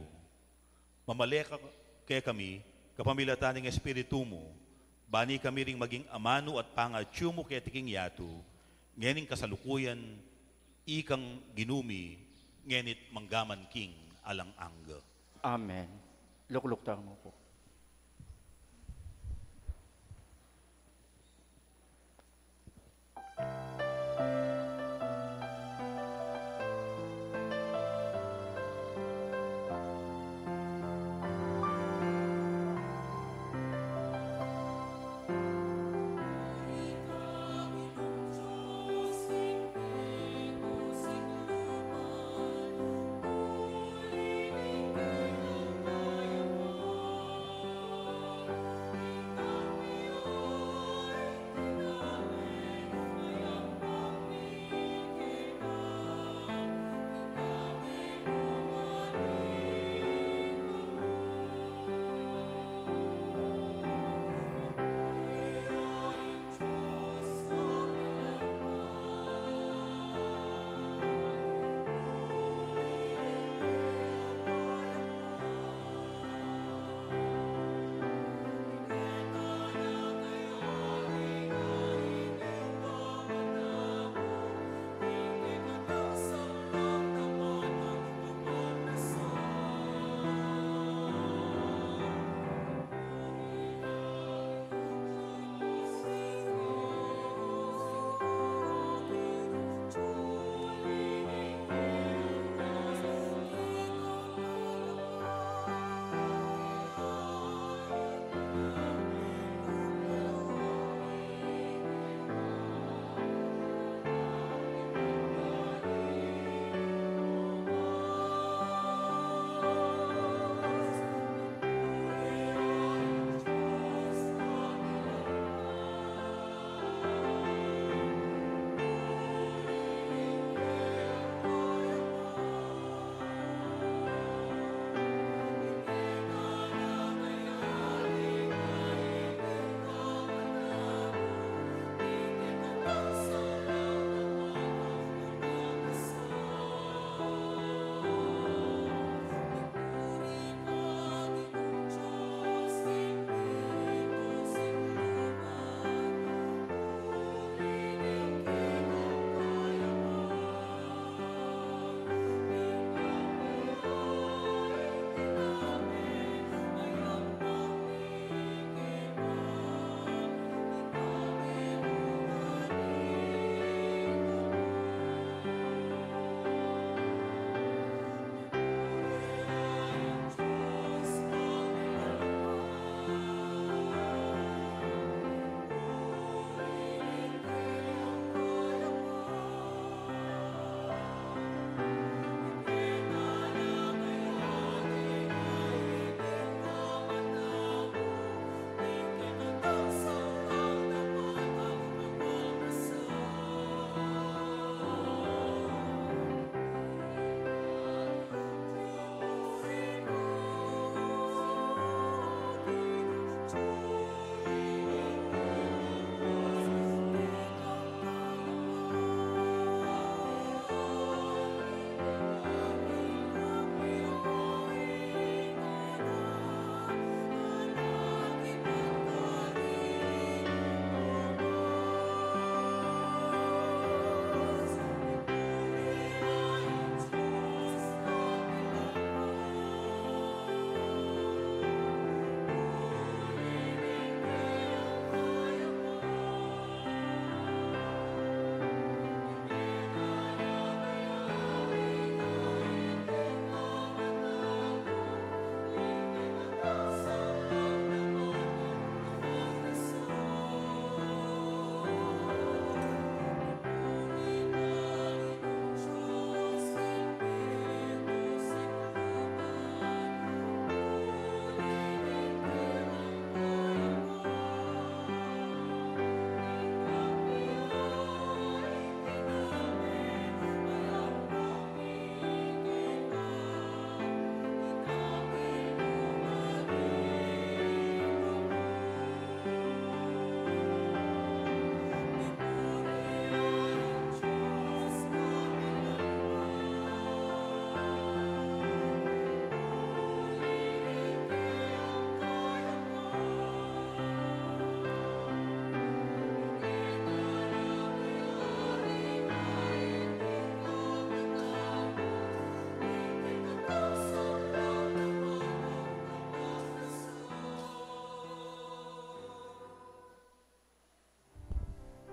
Mamaleka kay kami, kapamilataning Espiritu mo, bani kami ring maging amano at pangatyo mo ketiking yato, ngening kasalukuyan, ikang ginumi, ngenit manggaman king alang angga. Amen. Lukluk mo po.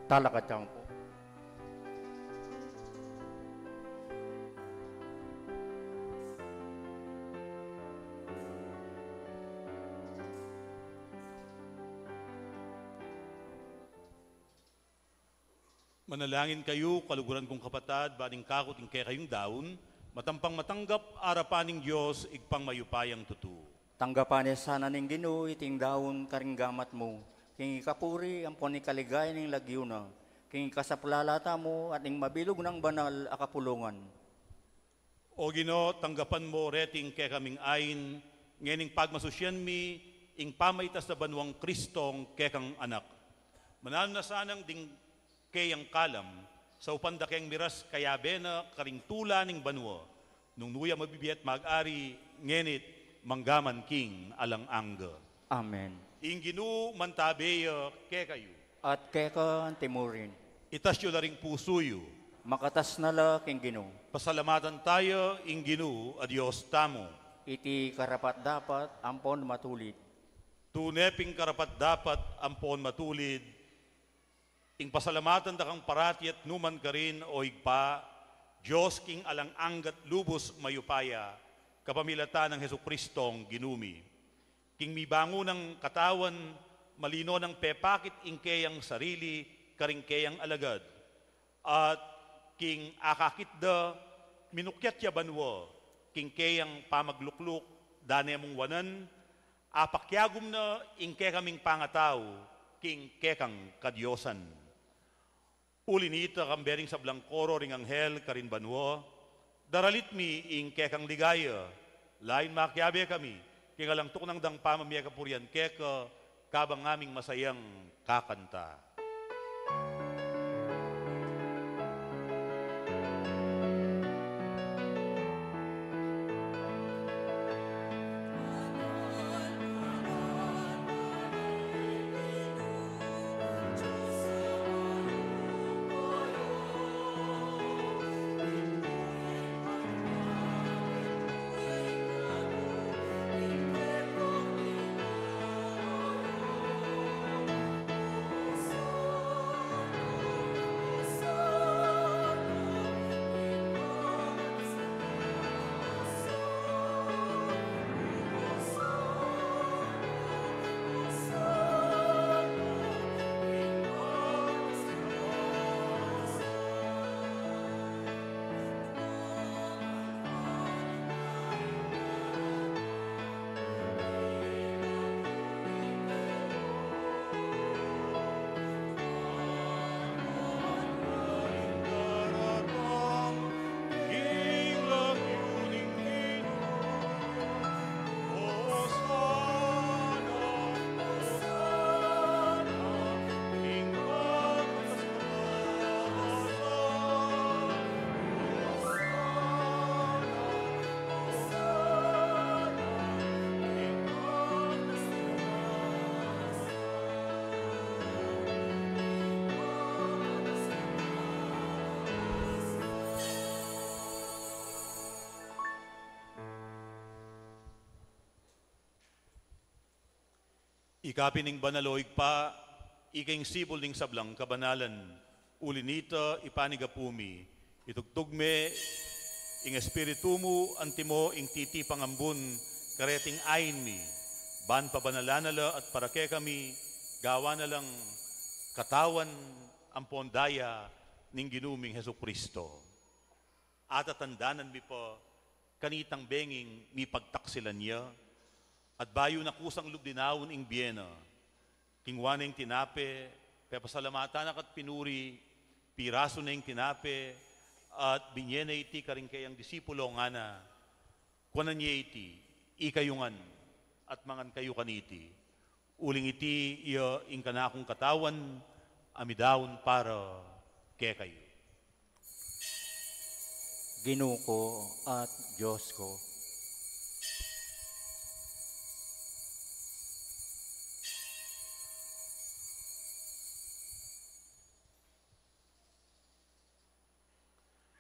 Talakatyang po. Manalangin kayo, kaluguran kong kapatad, baning kakot ing kayong daon, matampang matanggap arapaning Diyos, igpang mayupayang tutu. Tanggapan sana ning Ginoo iting daon karinggamat mo. King ikapuri ang poni kaligaya ning lagyo na. King ikasaplalata mo at ing mabilog ng banal akapulungan. O Ginoo, tanggapan mo reting kay kaming ayin, ngening pagmasusyan mi, ing pamaytas na banwang Kristong kekang anak. Manalo na sanang ding kayang kalam, sa upanda kayang miras kayabena karing tula ning banwa, nung nuya mabibiyat mag-ari, ngenit manggaman king alang angga. Amen. Ing Ginoo mantabeya ke kayo. At keka ang timurin. Itasyo na ring pusuyo. Makatas na la king Ginoo. Pasalamatan tayo, ing Ginoo, a Diyos tamo. Iti karapat dapat ampon matulid. Tuneping karapat dapat ampon matulid, ing pasalamatan da kang parati at numan ka rin o igpa, Diyos king alang anggat lubos mayupaya, kapamilata ng Hesus Kristong ginumi. King mibango ng katawan, malino ng pepakit ing kayang sarili, karing kayang alagad. At king akakit da, minukyat ya banwa, king kayang pamaglukluk, dane mong wanan, apakyagum na ing kaming pangataw, king kekang kadyosan. Ulinita kang bering sa blangkoro ring anghel karin banwo, daralit mi ing kekang ligaya, lain makyabe kami, kingalang tuknang dang pamamaya kapurian keka, kabang aming masayang kakanta. Ikapining banaloig pa, ikaing sibol ning sablang kabanalan, ulinita ipanigapumi, itugtugme, ing espiritu mo, antimo, ing titi pangambun, kareting ayin mi, ban pabanalanala at parake kami, gawa na lang katawan ang pondaya ning ginuming Hesus Kristo. At atandanan mi po, kanitang benging mi pagtaksilan niya, at bayo na kusang lubdinawon ing Biena, kingwaning tinape, pepasalamatan at pinuri, piraso na ing tinape, at binyena iti karing kayang disipulo nga na, kuanan niya iti, ikayungan, at mangan kayo kaniti, uling iti iya ing kanakong katawan, amidawon para kaya kayo. Ginoo ko at Diyos ko.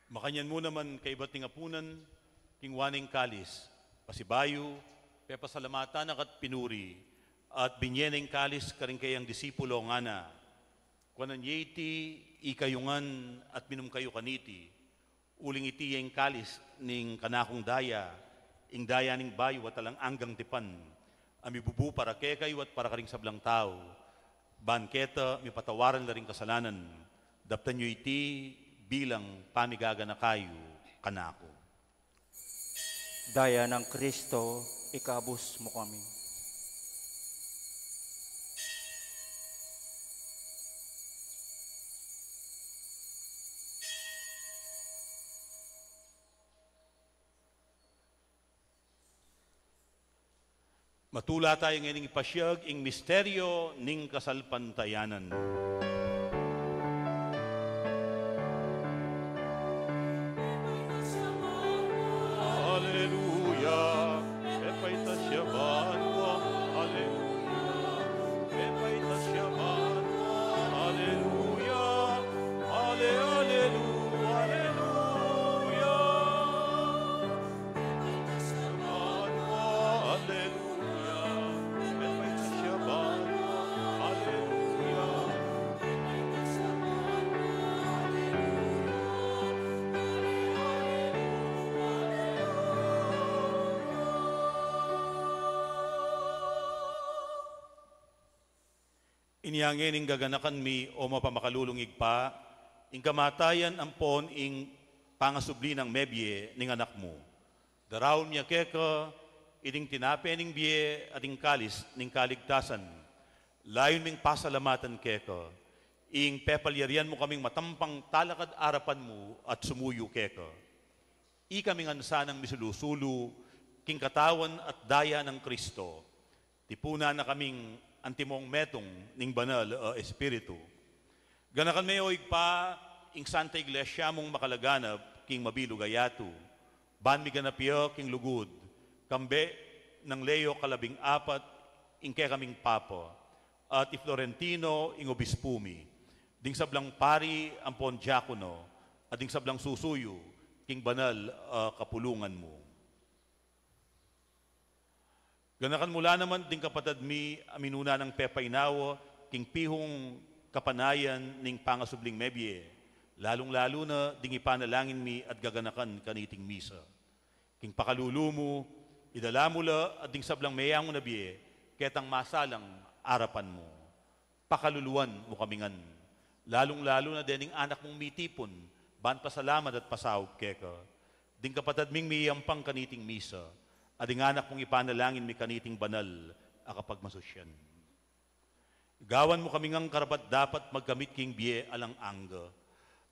Makanyan mo naman kay bating apunan, kingwaning kalis, pasibayo, pepasalamatan at pinuri, at binyeneng kalis karing kayang disipulo nga na, Kuanan iti ikayungan at minum kayo kaniti, uling iti yung kalis ning kanakong daya, ing daya ning bayo at alang anggang tipan, ami bubu para ke kayo at para karing sablang tao, banketa mi patawaran la ring kasalanan, daptan nyo iti bilang pamigaga na kayo kanako. Daya ng Kristo, ikabus mo kami. Matula tayo ngayon ipasyag ing misteryo ning kasalpantayanan. Haleluya, epaita siya banwa, haleluya, epaita siya banwa, haleluya, haleluya, haleluya, epaita siya banwa, haleluya, epaita siya banwa, haleluya, epaita siya banwa, Inyangin ing gaganakan mi o mapamakalulungig pa, ing kamatayan ampon ing pangasubli ng mebye ning anak mo. Darawon niya keka, iding tinape ning biye at ing kalis ning kaligtasan. Layon ming pasalamatan keka, ing pepalyarian mo kaming matampang talakad arapan mo at sumuyo keka. Ikaming ansanang misulusulu, king katawan at daya ng Kristo. Tipuna na kaming antimong metong ning banal espiritu. Ganakan mayo pa ing Santa Iglesia mong makalaganap king mabilo gayatu. Ban mi ganapyo king lugod. Kambe ng Leo 14 ing kay kaming papa. At i Florentino ing obispumi. Ding sablang pari ampon diakono. At ding sablang susuyo king banal kapulungan mo. Ganakan mula naman ding kapatad mi aminuna ng pepainawo king pihong kapanayan ning pangasubling mebye. Lalong-lalo na ding ipanalangin mi at gaganakan kaniting misa. King pakalulumo, idalamula at ding sablang mayang nabye, ketang masalang arapan mo. Pakaluluan mo kamingan. Lalong-lalo na din anak mong mitipon, ban pasalamat at pasawag keka. Ding kapatad ming miyampang kaniting misa. Ading anak mong ipanalangin mi kaniting banal akapag masusyan. Gawan mo kami ngang karapat dapat magkamit king biye alang angga.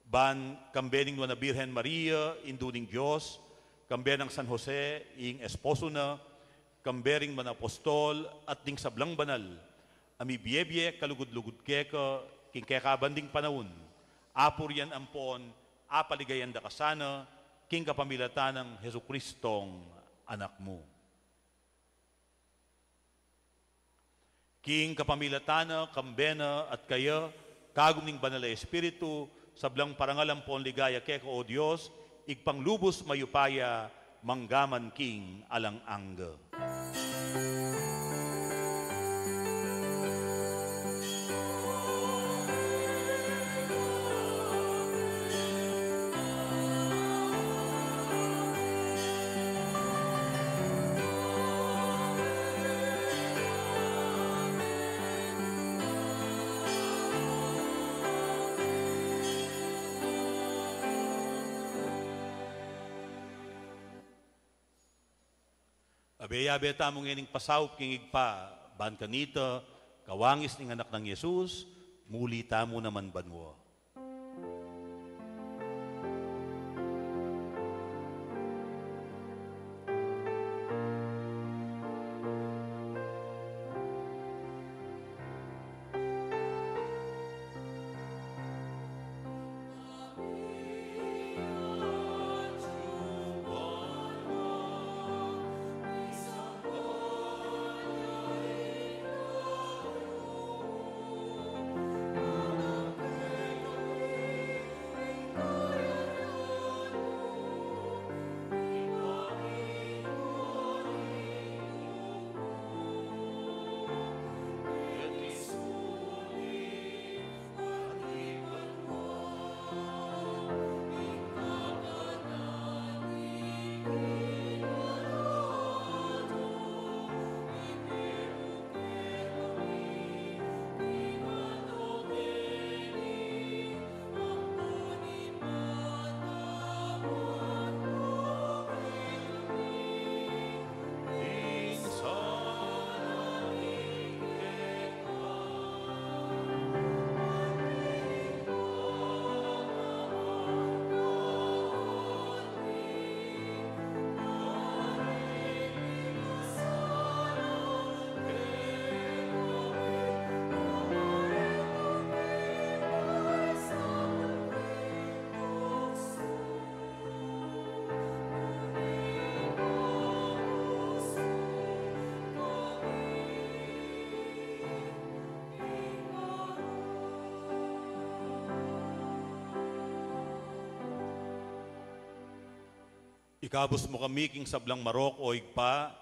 Ban kambening na Birhen Maria, induning Diyos, kambe ng San Jose, ing esposo na, kambering man apostol, at ding sablang banal, ami biye-biye kalugod-lugod keka, king kekabanding panahon, apur yan ampon, apaligayan da kasana, king kapamilatan ng Hesu Kristong anak mo. King kapamilatana, kambena at kaya, kagumning banal na espiritu, sablang parangalampon ligaya keko o Diyos, igpanglubos mayupaya, manggaman king alang angga. Abe-abe tamong ining pasawp kingig pa, ban kanita, kawangis ning anak ng Yesus, muli tamo naman banwa. Ikabos mo kami king sablang marok o igpa,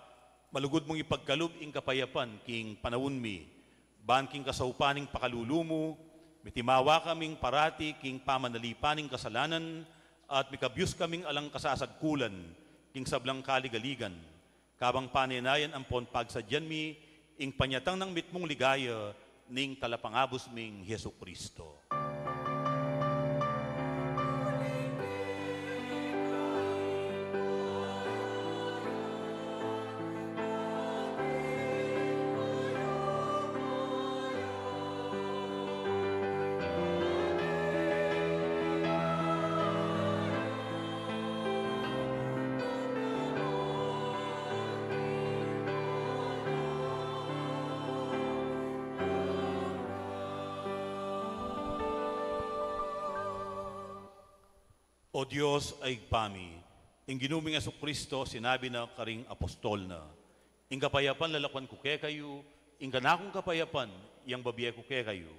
malugod mong ipagkalub ing kapayapan king panawon mi, ban king kasaupaning pakalulumo, mitimawa kaming parati king pamanalipaning kasalanan, at mikabyus kaming alang kasasadkulan king sablang kaligaligan. Kabang paninayan ampon pagsadyan mi, ing panyatang ng mitmong ligaya, ning talapangabos ming Hesu Kristo. O Diyos ay pami, ing ginuming Hesu Kristo sinabi na karing apostol na, ing kapayapan lalakwan ko kay kayo, ing kanakong kapayapan, yang babiye ko kay kayo.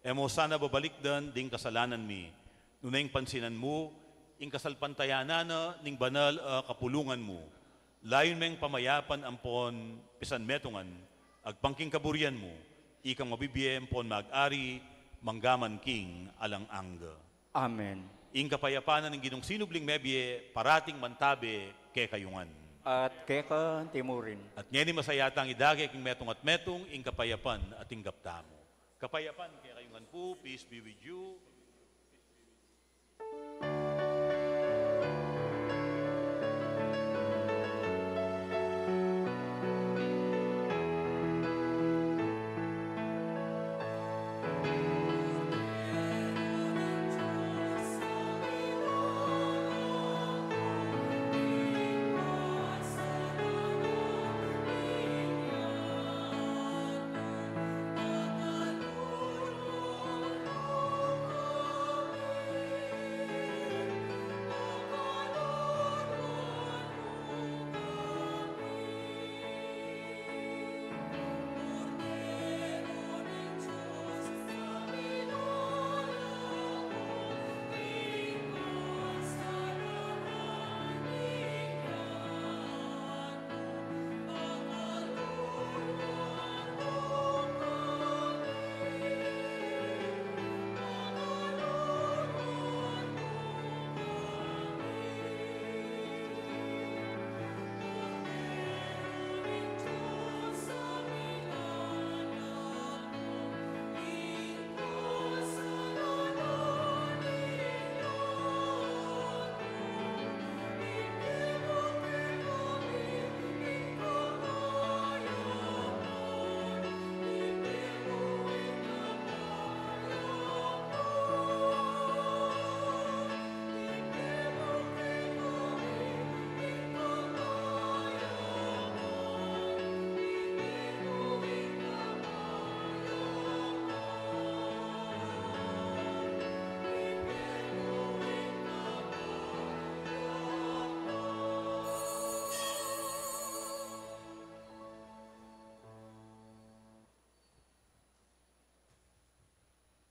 Emo sana babalikdan ding kasalanan mi, nunay pansinan mo, ing kasalpantayanan na ning banal kapulungan mo. Layon meng pamayapan ampon pisan metungan, agpangking kaburian mo, ikang mabibiye ampon mag-ari, manggaman king alang angga. Amen. Ing kapayapanan ng ginong sinubling mebye, parating mantabe ke kayungan. At keka timurin. At ngeni masayatang idage king metong at metong, ing kapayapan at ing gaptamo. Kapayapan ke kayungan po, peace be with you.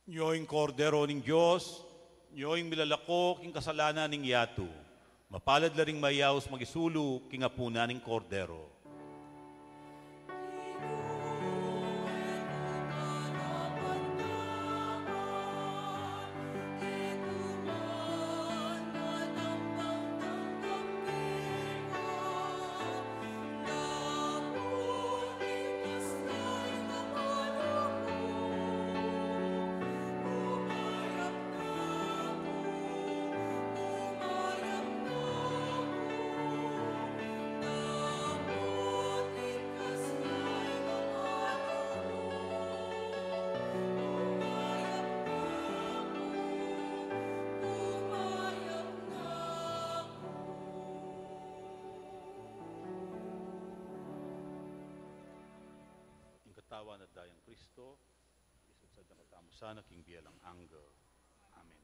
Nyoing kordero ning Diyos, nyoing milalako king kasalanan ning yato. Mapalad laring mayaos magisulu king apuna ning kordero. Tawa na dayang Kristo, isod sa damatamo sana king biyalang angga. Amen.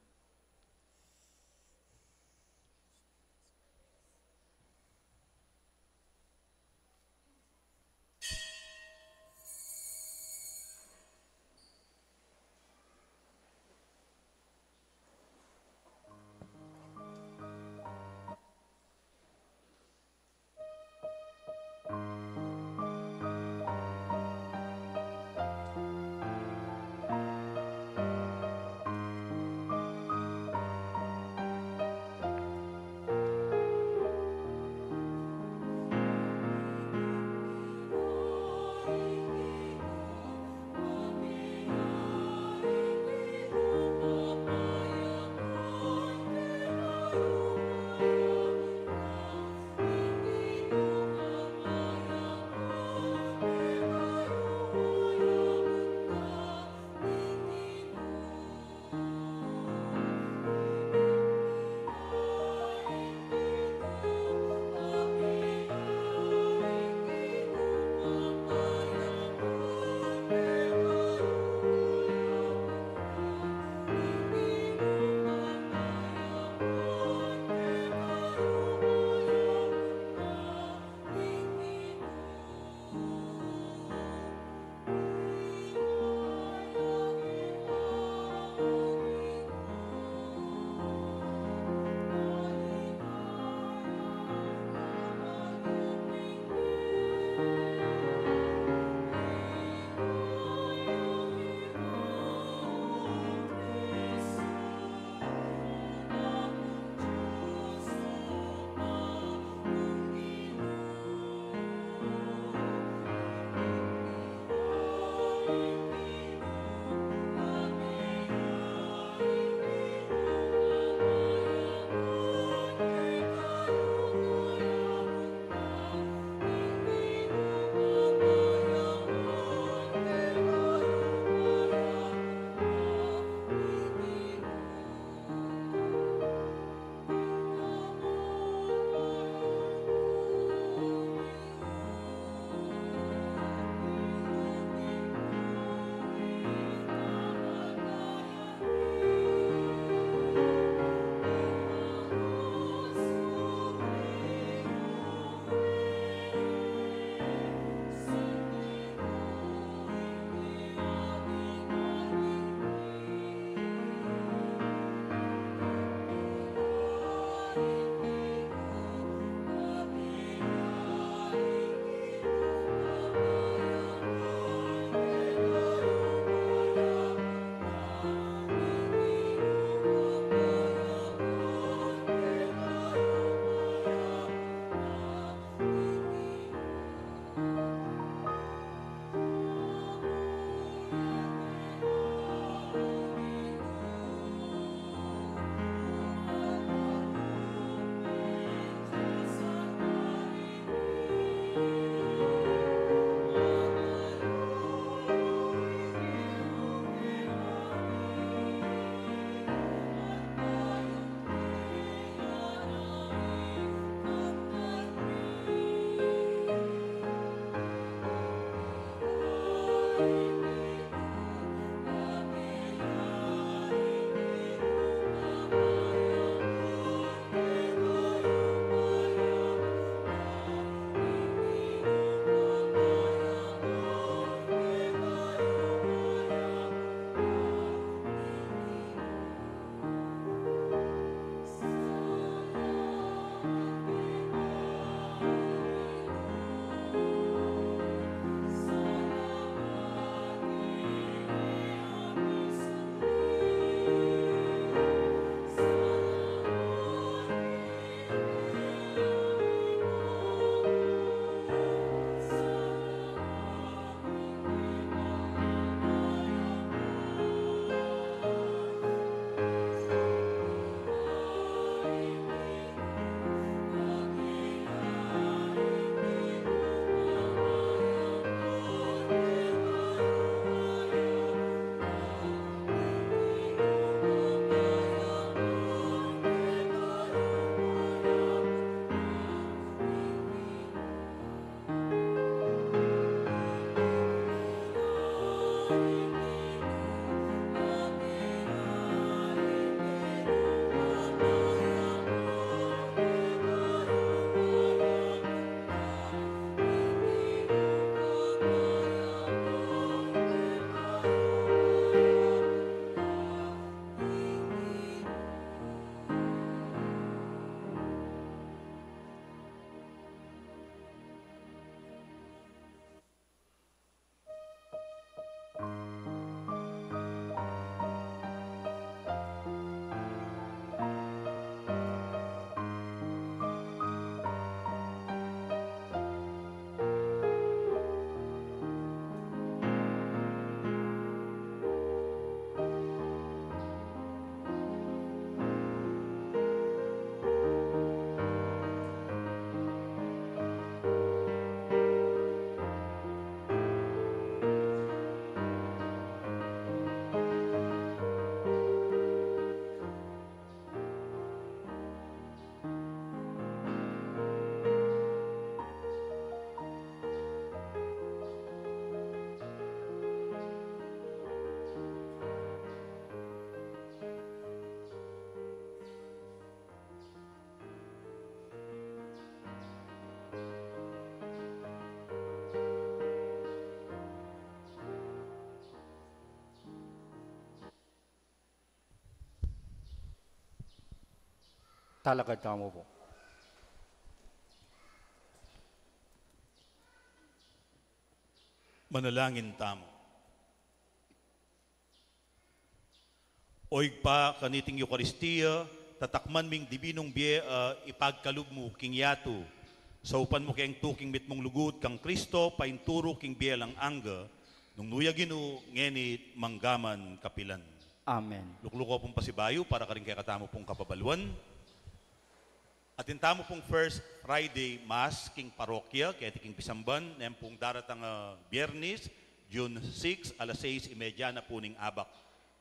Talagad tamo po. Manalangin tamo. Oig pa kaniting Eucharistia, tatakman ming dibinong biye ipagkalub mo king yato. Sa upan mo kayang tuking mit mong lugod kang Kristo, painturo king biye lang angga, nung nuyagino ngenit manggaman kapilan. Amen. Lukluko pong pasibayo para ka rin kaya katamo pong kapabaluan. At intamo pong First Friday Mass king parokya, kaya king Pisamban, na pong daratang Biyernes, June 6, alas 6:30 na po ning abak.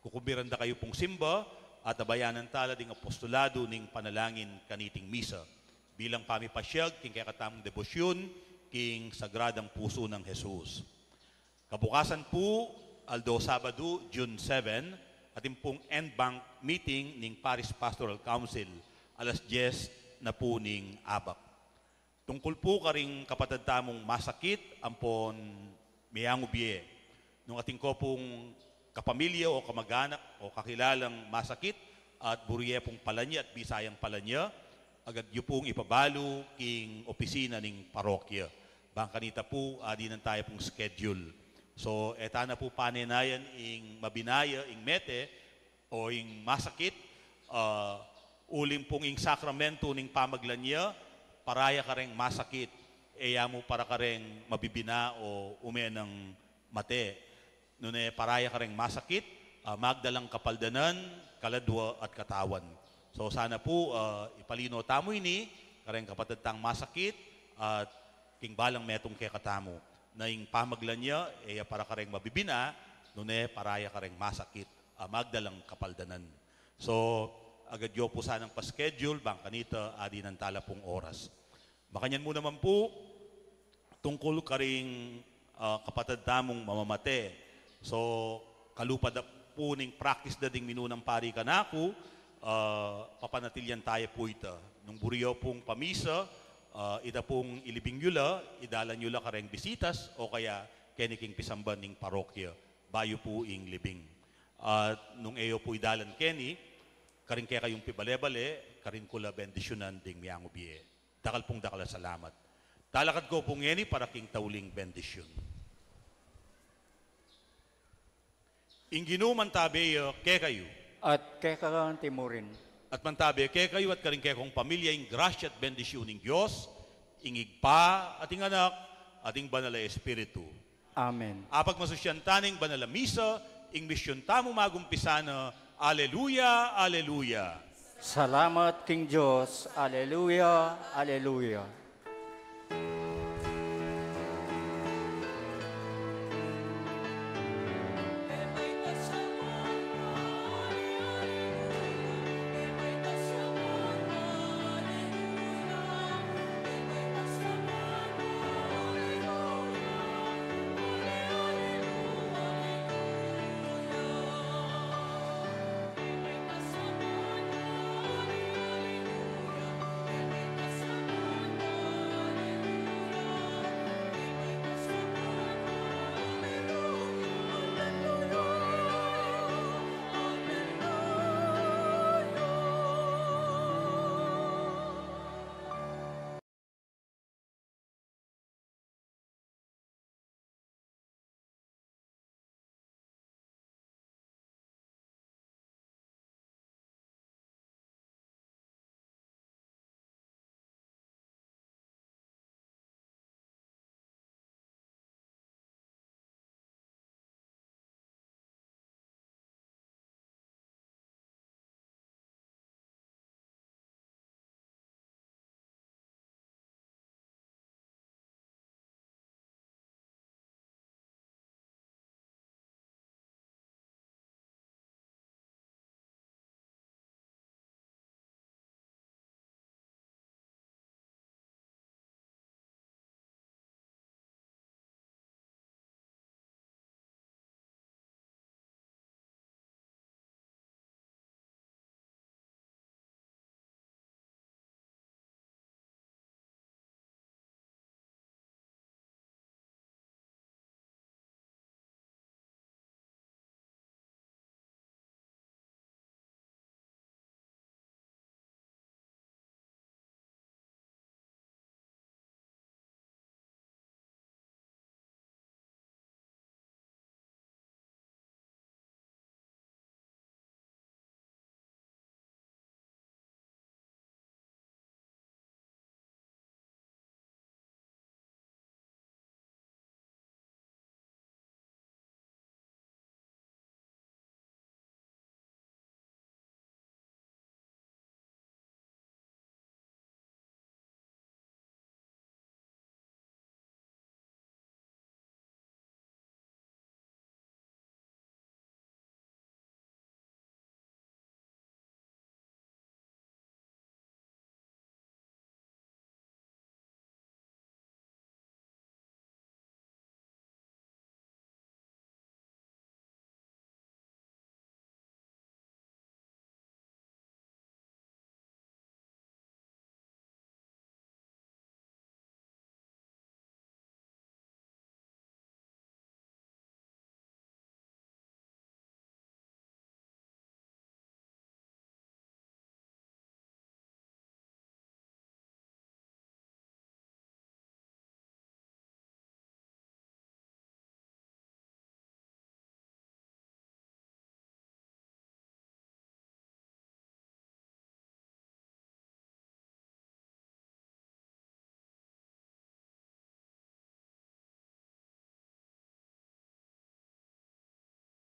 Kukumbiranda kayo pong simba at abayanan tala ding apostolado ning panalangin kaniting misa. Bilang pamipasyag, king kaya katamong debosyon, king sagradang puso ng Jesus. Kabukasan po, aldo Sabado, June 7, ating pong end bank meeting ning Paris Pastoral Council, alas 10 na po ning abak. Tungkol po karing kapatid tamong masakit, ampon miyango biye. Nung ating ko pong kapamilya o kamag-anak o kakilalang masakit at buriye pong palanya at bisayang palanya, agad yu pong ipabalo king opisina ning parokya. Bangkanita po, adi ng tayo pong schedule. So, eta na po panenayan ing mabinaya, ing mete, o ing masakit, ulim pong ing sakramento ning pamaglanya, paraya ka ring masakit, eya mo para ka ring mabibina o umenang mate. Nune paraya ka ring masakit, magdalang kapaldanan, kaladwa at katawan. So sana po ipalino tamo ini, kareng kapatid tang masakit at king balang metong kay katamo. Na ing pamaglan niya, para ka ring mabibina, nune paraya ka ring masakit, magdalang kapaldanan. So agad yo po sanang pa-schedule, bang kanita adi ng tala pong oras. Makanyan mo naman po, tungkol ka ring kapatid tamong mamamate. So, kalupad po ning practice na ding minunang pari ka na ako, papanatilyan tayo po ita. Nung buriyo pong pamisa, ita pong ilibing yula, idalan yula ka rin bisitas, o kaya keniking pisamban ning parokya, bayo po ing libing. At nung eyo po idalan keni, karing kaya kayong pibale-bale, karing kula bendisyonan ding miyango biye. Dakal pong dakala salamat. Talakad ko pong yeni para king tauling bendisyon. Inginu mantabe ke kayo. At kay kagang timurin. At mantabe ke kayo at karing kaya kong pamilya ing grasya at bendisyon ng Diyos, ingigpa ating anak, ating banal na espiritu. Amen. Apag masusyantaning banal na misa, ing misyon tamo magumpisana. Aleluya, aleluya. Salamat King Diyos. Aleluya, aleluya.